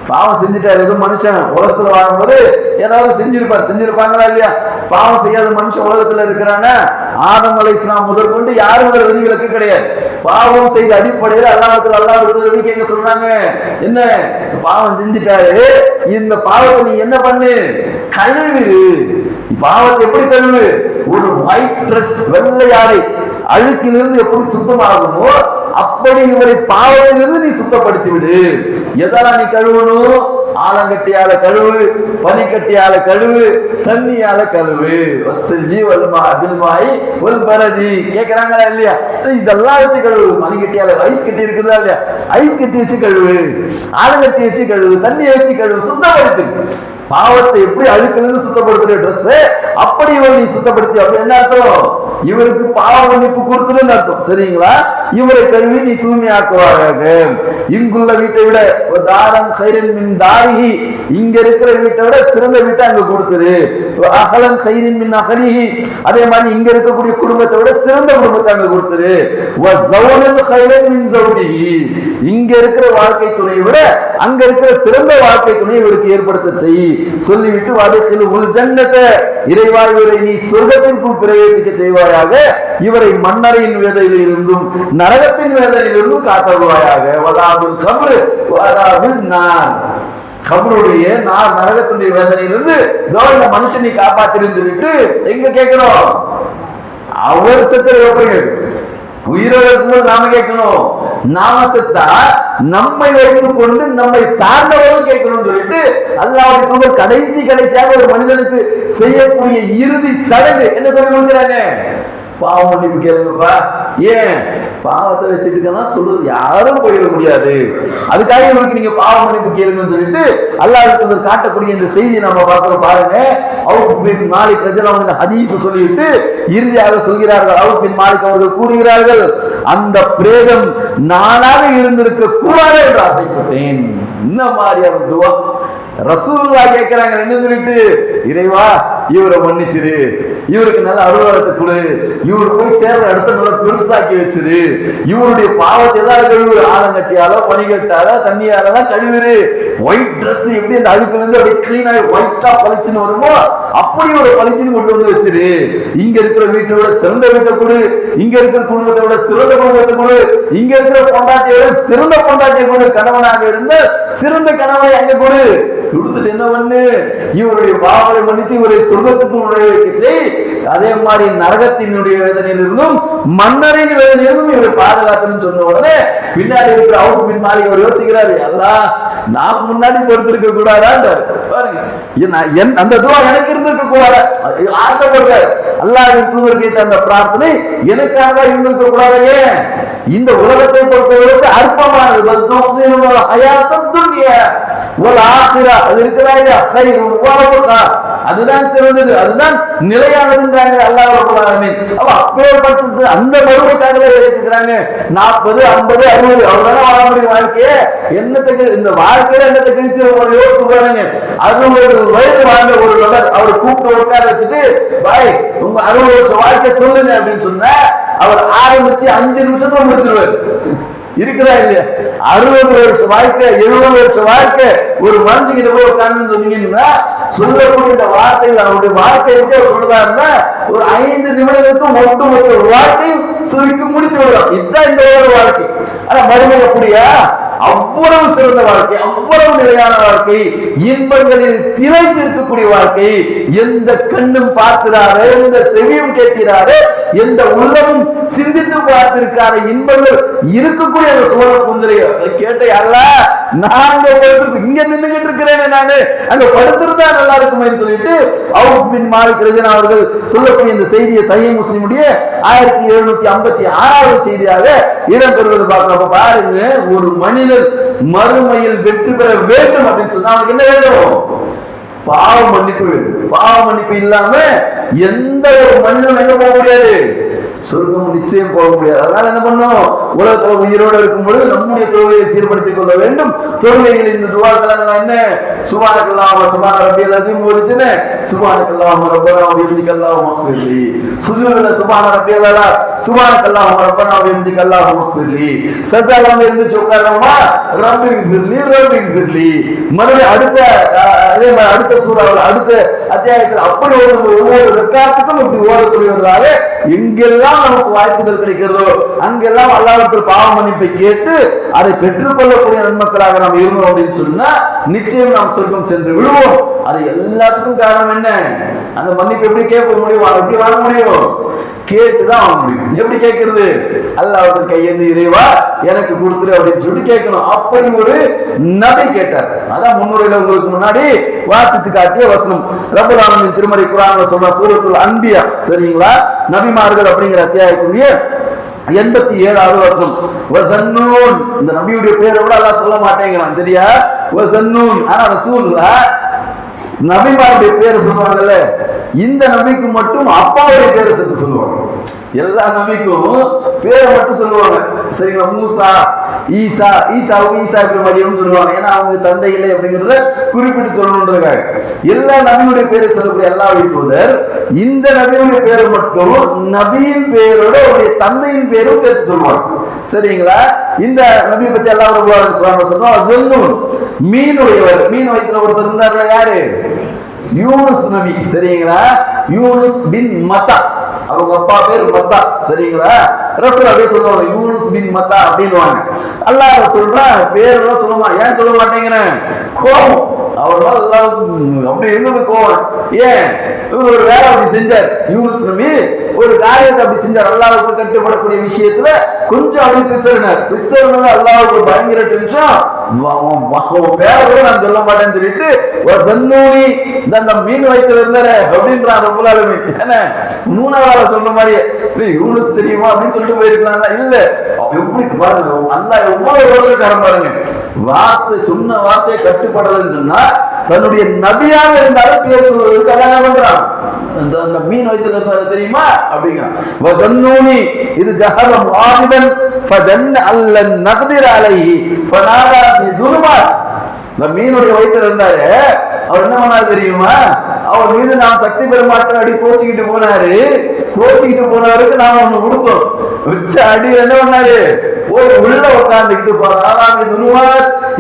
பாவம் செஞ்சுட்டாரு எதுவும் மனுஷன் உலகத்துல வாழும்போது ஏதாவது செஞ்சிருப்பாங்களா இல்லையா? பாவம் செய்யாத மனுஷன் உலகத்துல இருக்கிறாங்க. ஆதம் அலைஹிஸ்ஸலாம் முதற்கொண்டு யாரும் ஒரு விதிவிலக்கு கிடையாது. பாவம் செய்த அடிப்படையில் அல்லாஹ் கேட்க சொல்றாங்க, என்ன பாவம் செஞ்சுட்டாரு, இந்த பாவத்தை நீ என்ன பண்ணு, கழுவு. பாவத்தை எப்படி கழுவு? ஒரு ஒயிட் ட்ரெஸ், வெள்ளை ஆடை அழுக்கிலிருந்து எப்படி சுத்தமாகுமோ அப்படி இவரை பாவத்திலிருந்து நீ சுத்தப்படுத்தி விடு. எதால நீ கழுவணும்? ஆலங்கட்டியால கழுவு, பனிக்கட்டியால கழுவு, தண்ணியால கழுவு. வஸ்ஸல்ஜி வல்மாஇ வல்பரதி கேக்குறாங்களா இல்லையா? இதெல்லாம் வச்சு கழுவு. பனிக்கட்டியால ஐஸ் கட்டி இருக்குதா இல்லையா? ஐஸ் கட்டி வச்சு கழுவு, ஆலங்கட்டி வச்சு கழுவு, தண்ணியை வச்சு கழுவு, சுத்தப்படுத்து. பாவத்தை எப்படி அழுக்கிலிருந்து சுத்தப்படுத்துற ட்ரெஸ் அப்படி இவர் நீ சுத்தப்படுத்தி. அப்படி என்ன அர்த்தம்? இவருக்கு பாவ மன்னிப்பு கொடுத்துருன்னு அர்த்தம், சரிங்களா? இவரை கழுவி நீ தூய்மையாக்குவாராக. இங்குள்ள வீட்டை விட தாரன் கைரன் மின் தாரிஹி இங்க இருக்கிற வீட்டை விட சிறந்த வீட்டை அங்க கொடுத்துரு. அகலன் கைரின் மின் அகலிஹி அதே மாதிரி இங்க இருக்கக்கூடிய குடும்பத்தை விட சிறந்த குடும்பத்தை அங்க கொடுத்துரு. வஸௌஜன் கைரன் மின் ஜௌஜிஹி இங்க இருக்கிற வாழ்க்கை துணையை விட அங்க இருக்கிற சிறந்த வாழ்க்கை துணையை இவருக்கு ஏற்படுத்த செய் சொல்லிவிட்டு வதகிலுல் ஜன்னத இறைவா இவரை நீ சொர்க்கத்திற்குள் பிரவேசிக்க செய்வாயாக, இவரை மன்னரின் வேதனையில் இருந்தும் நரகத்தின் வேதனையில் இருந்தும் காத்தருவாயாக. வதாபுல் கப்ர் வதாபுல் நார் கபருடைய நரகத்துடைய வேதனையிலிருந்து இந்த மனுஷனை காப்பாத்திருந்து விட்டு எங்க கேட்கிறோம்? அவர் செத்து உயிரோடு இருக்கும்போது நாம கேட்கணும். நாம செத்தா நம்மை வைத்துக் கொண்டு நம்மை சார்ந்தவர்கள் கேட்கணும்னு சொல்லிட்டு அல்லாஹ்வுடைய கடைசியாக ஒரு மனிதனுக்கு செய்யக்கூடிய இறுதி சடங்கு என்ன சொல்லி கொடுக்கிறாங்க? பாவம் மன்னிப்பு கேளுங்கப்பா. ஏன்? பாவத்தை வச்சுட்டு சொல்றது யாரும் போயிட முடியாது, அதுக்காக இவருக்கு நீங்க பாவ மன்னிப்பு கேளுங்கன்னு சொல்லிட்டு அல்லாஹ் காட்டக்கூடிய இந்த செய்தியை நம்ம பார்க்கிறோம். பாருங்க, அவுஃப் பின் மாலிக் ரலியல்லாஹு அன்ஹு ஹதீஸ் சொல்லிட்டு இறுதியாக சொல்கிறார்கள், அவுஃப் பின் மாலிக் அவர்கள் கூறுகிறார்கள், அந்த பிரேதம் நானாக இருந்திருக்க கூடாது என்று ஆசைப்பட்டேன். இந்த மாதிரியான துவா ரசூலுல்லாஹ் கேட்கிறாங்க. என்ன சொல்லிட்டு? இறைவா இவரை மன்னிச்சிரு, இவருக்கு நல்ல அருளாளத்தை கொடு, இவர் போய் சேர்ற இடத்த நல்லா பெருசாக்கி வச்சிரு, இவருடைய பாவத்தை ஏதாவது கழுவு, ஆலங்கட்டியாலோ பனிக்கட்டாலோ தண்ணியால கழுவுரு. ஒயிட் ட்ரெஸ் எப்படி அந்த அழுக்குல இருந்து அப்படியே கிளீனா ஒயிட்டா பளிச்சுன்னு வருமோ அப்படி ஒரு பளிச்சுன்னு கொண்டு வந்து வச்சிரு. இங்க இருக்கிற வீட்டை விட சிறந்த வீட்டை கொடு, இங்க இருக்கிற குடும்பத்தை விட சிறந்த குடும்பத்தை கொடு, இங்க இருக்கிற பொண்டாட்டியை விட சிறந்த பொண்டாட்டியை கொடு, கணவனாக இருந்த சிறந்த கணவனை அங்க கொடு. கொடுத்துட்டு என்ன பண்ணு? இவருடைய பாவங்களை மன்னித்து இவரை சொர்க்கத்துக்கு நுழைய. அதே மாதிரி நரகத்தினுடைய வேதனையிலிருந்தும் மன்னரின் வேதனையிலிருந்தும் இவரை பாதுகாத்துன்னு சொன்ன உடனே பின்னாடி இருக்கிற அவுஃப் பின் மாலிக் அவர் யோசிக்கிறாரு, அல்லாஹ் நான் முன்னாடி பொறுத்திருக்க கூடாதான்றார். அந்த துவா எனக்கு இருந்திருக்க கூடாது ஆசைப்படுற அல்லாஹ்வின் தூதர் கேட்ட அந்த பிரார்த்தனை எனக்காக இருந்திருக்க கூடாது. ஏன்? இந்த உலகத்தை பொறுத்தவரைக்கு அற்பமானது. அது இருக்கிறா அதுதான் சிறந்தது, அதுதான் நிலையானதுன்றாங்க அல்லாஹ் ரப்பல் ஆலமீன். அவ அப்பேற்பட்டது அந்த மறுமைக்காக இருக்கிறாங்க. 40, 50, 60 அவ்வளவுதான் வாழ முடியும் வாழ்க்கைய. என்னத்துக்கு இந்த வாழ்க்கையில என்னத்தை கிழிச்சு யோசிச்சு பாருங்க. அது ஒரு வயது வாழ்ந்த ஒரு நபர் அவரை கூப்பிட்டு உட்கார வச்சுட்டு பாய் உங்க 60 வருஷம் வாழ்க்கை சொல்லுங்க அப்படின்னு சொன்னா அவர் ஆரம்பிச்சு 5 நிமிஷத்துல முடிச்சிருவார். இருக்கிறா இல்லையா? 60 வருஷம் வாழ்க்கை, 70 வருஷம் வாழ்க்கை ஒரு மனுஷங்கிட்ட போய் உட்கார்ந்து சொன்னீங்கன்னா சொல்லக்கூடிய இந்த வார்த்தைகள் அவருடைய வாழ்க்கையை சொல்றதாருன்னா ஒரு 5 நிமிடங்களுக்கும் ஒட்டுமொத்த வாழ்க்கையும் சுருக்கி முடித்து விடலாம். இதுதான் இந்த வாழ்க்கை. ஆனா மறுமை அப்படியா? அவ்வளவு சிறந்த வாழ்க்கை, அவ்வளவு நிலையான வாழ்க்கை, இன்பங்களில் திளைத்து இருக்கக்கூடிய வாழ்க்கை. எந்த கண்ணும் பார்க்கிறாரு, எந்த செவியும் கேட்கிறாரு, எந்த உள்ளமும் சிந்தித்து பார்த்திருக்காத இன்பங்கள் இருக்கக்கூடிய அந்த சோழ குந்தரை கேட்ட அல்ல நான் இங்க நின்றுகிட்டு இருக்கிறேன், நானு அங்க படுத்திருந்தா நல்லா இருக்குமே சொல்லிட்டு அவுஃப் பின் மாலிக் ரலியல்லாஹு அவர்கள் சொல்லக்கூடிய இந்த செய்தியை சஹீஹ் முஸ்லிமுடைய 1756வது செய்தியாக இடம்பெறுவது பார்க்கிறப்ப பாருங்க, ஒரு மனிதர் மறுமையில் வெற்றி பெற வேண்டும் அப்படின்னு சொன்னா அவனுக்கு என்ன வேண்டும்? பாவ மன்னிப்பு வேண்டும். பாவ மன்னிப்பு இல்லாம எந்த ஒரு மனிதனும் எங்க போக முடியாது? சொர்க்கம் நிச்சயம் போக முடியாது. அதனால என்ன பண்ணும்? உலகத்துல உயிரோடு இருக்கும் பொழுது நம்முடைய தொழுகையை சீர்படுத்திக் கொள்ள வேண்டும். தொழுகையில் இந்த துஆக்கள் என்ன? சுப்ஹானல்லாஹ் சுப்ஹான ரப்பியல் அஸீம் ஓதிட்டுனே சுப்ஹானல்லாஹ் ரப்பனா வ பிஹம்திகல்லாஹு மக்ஃபிர்லி. சுஜூதுல சுப்ஹான ரப்பியல் அலா சுப்ஹானல்லாஹ் ரப்பனா வ பிஹம்திகல்லாஹு மக்ஃபிர்லி. சஜ்தால இருந்து உட்கார்றோமா ரப்பி பிர்லி ரப்பி பிர்லி. மறுபடியும் அடுத்த சூறாவில் அடுத்த அத்தியாயத்தில் அப்படி ஒவ்வொரு ரக்காத்துக்கும் இப்படி ஓடக்கூடியவர்களாக எங்கெல்லாம் நமக்கு வாய்ப்புகள் கிடைக்கிறதோ அங்கெல்லாம் அல்லாஹ்விடத்தில் பாவ மன்னிப்பை கேட்டு அதை பெற்றுக் கொள்ளக்கூடிய நன்மக்களாக நாம் இருந்தோம் அப்படின்னு சொன்னா நிச்சயம் நாம் சொர்க்கம் சென்று விடுவோம். அது எல்லாத்துக்கும் காரணம் என்ன? அந்த மன்னிப்பு எப்படி கேட்க முடியும்? எப்படி வாங்க முடியும்? கேட்டுதான் வாங்க முடியும். எப்படி கேட்கிறது? அல்லாஹ்விடத்தில் கையேந்தி இறைவா எனக்கு கொடுத்துரு அப்படின்னு சொல்லிட்டு கேட்கணும். அப்படி ஒரு நபி கேட்டார். அதான் முன்னுரையில உங்களுக்கு முன்னாடி வாசித்து காட்டிய வசனம். ரப்பல் ஆலமீன் திருமறை குர்ஆன்ல சொல்ற சூரத்துல் அன்பியா, சரிங்களா, நபிமார்கள் அப்படிங்கிற அத்தியாயத்துடைய 87வது வசனம். வஸன்னூன், இந்த நபியுடைய பேரை கூட அல்லாஹ் சொல்ல மாட்டேங்கிறான், சரியா? வஸன்னூன். ஆனா ரசூலுல்லாஹ் நபிமாருடைய பேரை சொல்லுவாங்கல்ல, இந்த நபிக்கு மட்டும் அப்பாவுடைய பேரை சேர்த்து சொல்லுவாங்க. எல்லா நபிக்கும் பேரை மட்டும் சொல்லுவாங்க, சரிங்களா? மூசா, ஈசா, ஈசாவுக்கு ஈசா இப்படி மரியம் சொல்லுவாங்க. ஏன்னா அவங்க தந்தை இல்லை அப்படிங்கிறத குறிப்பிட்டு சொல்லணுன்றதுக்காக எல்லா நபியுடைய பேரை சொல்லக்கூடிய அல்லாஹ்வுடைய தூதர் இந்த நபியுடைய பேரை மட்டும் நபியின் பேரோட அவருடைய தந்தையின் பேரும் சேர்த்து சொல்லுவாங்க, சரிங்களா? இந்த நபியை பத்தி அல்லாஹ் சொல்றோம். மீனுடையவர், மீன் வயிற்றுல ஒருத்தர் இருந்தார்ல, யாரு? யூனுஸ் நபி, சரிங்களா? யூனுஸ் பின் மத்தா, அவங்க அப்பா பேர் மத்தா, சரிங்களா? ரசூல் அப்படியே சொல்லுவாங்க யூனுஸ் பின் மத்தா அப்படின்னுவாங்க. அல்லாஹ் சொல்றான் பேரெல்லாம் சொல்லுமா, ஏன் சொல்ல மாட்டேங்கிறேன்? கோபம், அவர்கள் எல்லாம் அப்படி இருந்தது கோபம். ஏன்? இவர் ஒரு வேலை அப்படி செஞ்சார், யூனுஸ் நபி ஒரு காரியத்தை அப்படி செஞ்சார். அல்லாஹ்வுக்கு கட்டுப்படக்கூடிய விஷயத்துல கொஞ்சம் அப்படி பிசறினது அல்லாஹ்வுக்கு பயங்கர டென்ஷன். வேலை கூட நான் சொல்ல மாட்டேன்னு சொல்லிட்டு இந்த மீன் வயிற்றுல இருந்தாரு அப்படின்றான் ரப்பல் ஆலமீன். ஏன்னா 3வது சொல்ற மாதிரியே யூனுஸ் தெரியுமா அப்படின்னு சொல்லிட்டு போயிருக்கலாம். இல்ல, எப்படி பாருங்க அல்லாஹ் எவ்வளவு யோசனைக்காரன் பாருங்க. வார்த்தை சொன்ன வார்த்தையை கட்டுப்படலன்னு சொன்னா தன்னுடைய நபியாக இருந்தாலும் பேர் சொல்வதற்கு அதான் பண்றான். அந்த மீன் வயிற்றுல இருந்தாரு தெரியுமா அப்படிங்கிறான். வஸன்னூனி இது ஜஹலம் வாஹிதன் ஃபஜன்ன அல்லன் நக்திர் அலைஹி ஃபனாதா ஃபி துலுமாத். இந்த மீனுடைய வயிற்றுல இருந்தாரு, அவர் என்ன பண்ணாரு தெரியுமா? அவர் மீது நாம் சக்தி பெற மாட்டோம் அடி கோச்சிக்கிட்டு போனவருக்கு நாம ஒண்ணு கொடுத்தோம். வச்ச அடி என்ன பண்ணாரு? போய் உள்ள உட்கார்ந்துக்கிட்டு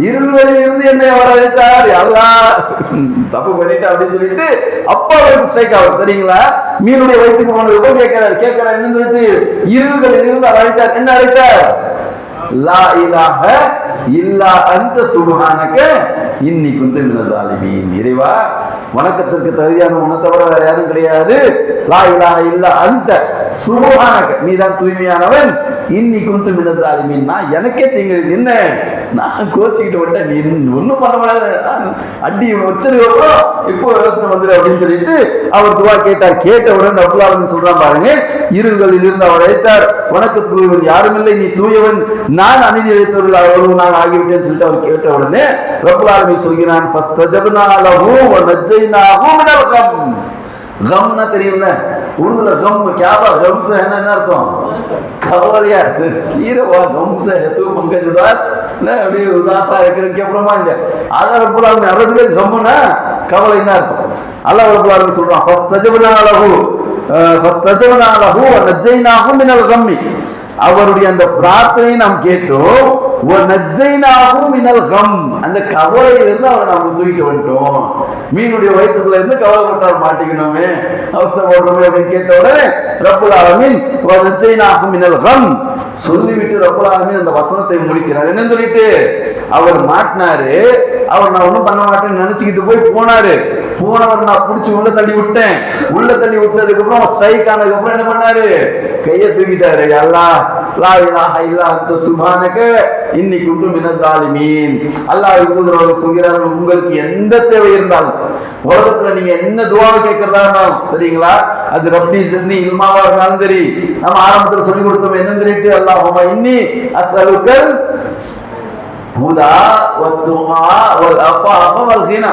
இருவரில் இருந்து என்னை வர வைத்தார், அல்லாஹ் தப்பு பண்ணிட்டு அப்படின்னு சொல்லிட்டு அப்பா அவருக்கு ஸ்ட்ரைக் ஆகும், சரிங்களா? மீனுடைய வயிற்றுக்கு போனது கேட்கிறார் என்னன்னு சொல்லிட்டு இருள்களில் இருந்து அழைத்தார். என்ன அழைத்தார்? லா இலாஹ இல்லா அன்த சுப்ஹானக இன்னி குன்து மினல் ஸாலிமீன். இறைவா வணக்கத்திற்கு தகுதியான உன்னை தவிர வேற யாரும் கிடையாது. லா இலாஹ இல்லா அன்த சுப்ஹானக நீதான் தூய்மையானவன். இன்னி குன்து மினல் ஸாலிமீன், நான் எனக்கே தீங்கு. என்ன நான் கோச்சிக்கிட்டு விட்டேன், நீ ஒன்றும் பண்ண முடியாது, அடி வச்சதுக்கப்புறம் இப்போ யோசனை வந்துடு அப்படின்னு சொல்லிட்டு அவர் துவா கேட்டார். கேட்டவுடன் ரப்புல் ஆலமீன் சொல்றான் பாருங்க, இருள்களில் இருந்து அவர் அழைத்தார், வணக்கத்துக்குரியவன் யாரும் இல்லை, நீ தூயவன், நான் அநீதி இழைத்தவர்கள் அவ்வளவு நான் ஆகிவிட்டேன்னு சொல்லிட்டு அவர் கேட்ட உடனே ரப்புல் ஆலமீன் சொல்கிறான், ஃபஸ்தஜப்னா லஹு வ நஜ்ஜைனாஹு மினல் கம். கம்னா தெரியும்ல, உருதுல கம் கியாபா கம்ஸ் என்ன அர்த்தம்? கவலையா இருக்கு, ஈரவா கம்ஸ் தூ பங்கஜ் உதாஸ் அப்படியே உதாசா இருக்கிறதுக்கு அப்புறமா இல்ல, அதான் ரப்புல் ஆலமீன் அரபில கம்னா கவலைன்னு அர்த்தம். அல்லாஹ் ரப்புல் ஆலமீன் சொல்றான், ஃபஸ்தஜப்னா லஹு வ நஜ்ஜைனாஹு மினல் கம்மி. அவருடைய அந்த பிரார்த்தனையை நாம் கேட்டோம், அந்த கவலையிலிருந்து அவரை நாம தூக்கிட்டு வந்துட்டோம். மீனுடைய வயிற்றுக்குள்ள இருந்து கவலைப்பட்டால் மாட்டிக்கணுமே, அவசரப்படுறோமே அப்படின்னு கேட்ட உடனே ரப்புல் ஆலமீன் மினல் கம் சொல்லிவிட்டு ரப்புல் ஆலமீன் அந்த வசனத்தை முடிக்கிறார். என்னன்னு சொல்லிட்டு அவர் மாட்டினாரு, அவர் நான் ஒன்றும் பண்ண மாட்டேன்னு நினைச்சுக்கிட்டு போய் போனாரு. போனவர் நான் பிடிச்சி உள்ள தள்ளி விட்டேன். உள்ள தள்ளி விட்டதுக்கு அப்புறம் ஸ்ட்ரைக் ஆனதுக்கு அப்புறம் என்ன பண்ணாரு? கையை தூக்கிட்டாரு. அல்லாஹ் லா இலாஹ இல்லா அன்த சுப்ஹானக இன்னி குன்து மினல் ஜாலிமீன். அல்லாஹ் தூதர் சொல்கிறார்கள், உங்களுக்கு எந்த தேவை இருந்தாலும் உலகத்துல நீங்க என்ன துஆவை கேட்கறதா இருந்தாலும் சரிங்களா, அது ரப்பி ஸித்னி இல்மாவா இருந்தாலும் சரி, நம்ம ஆரம்பத்துல சொல்லி கொடுத்தோம் என்னன்னு சொல்லிட்டு, அல்லாஹும்ம இன்னி அஸ்அலுக்கல் ஹுதா வத்துகா வல் அஃபாஃப வல் கினா.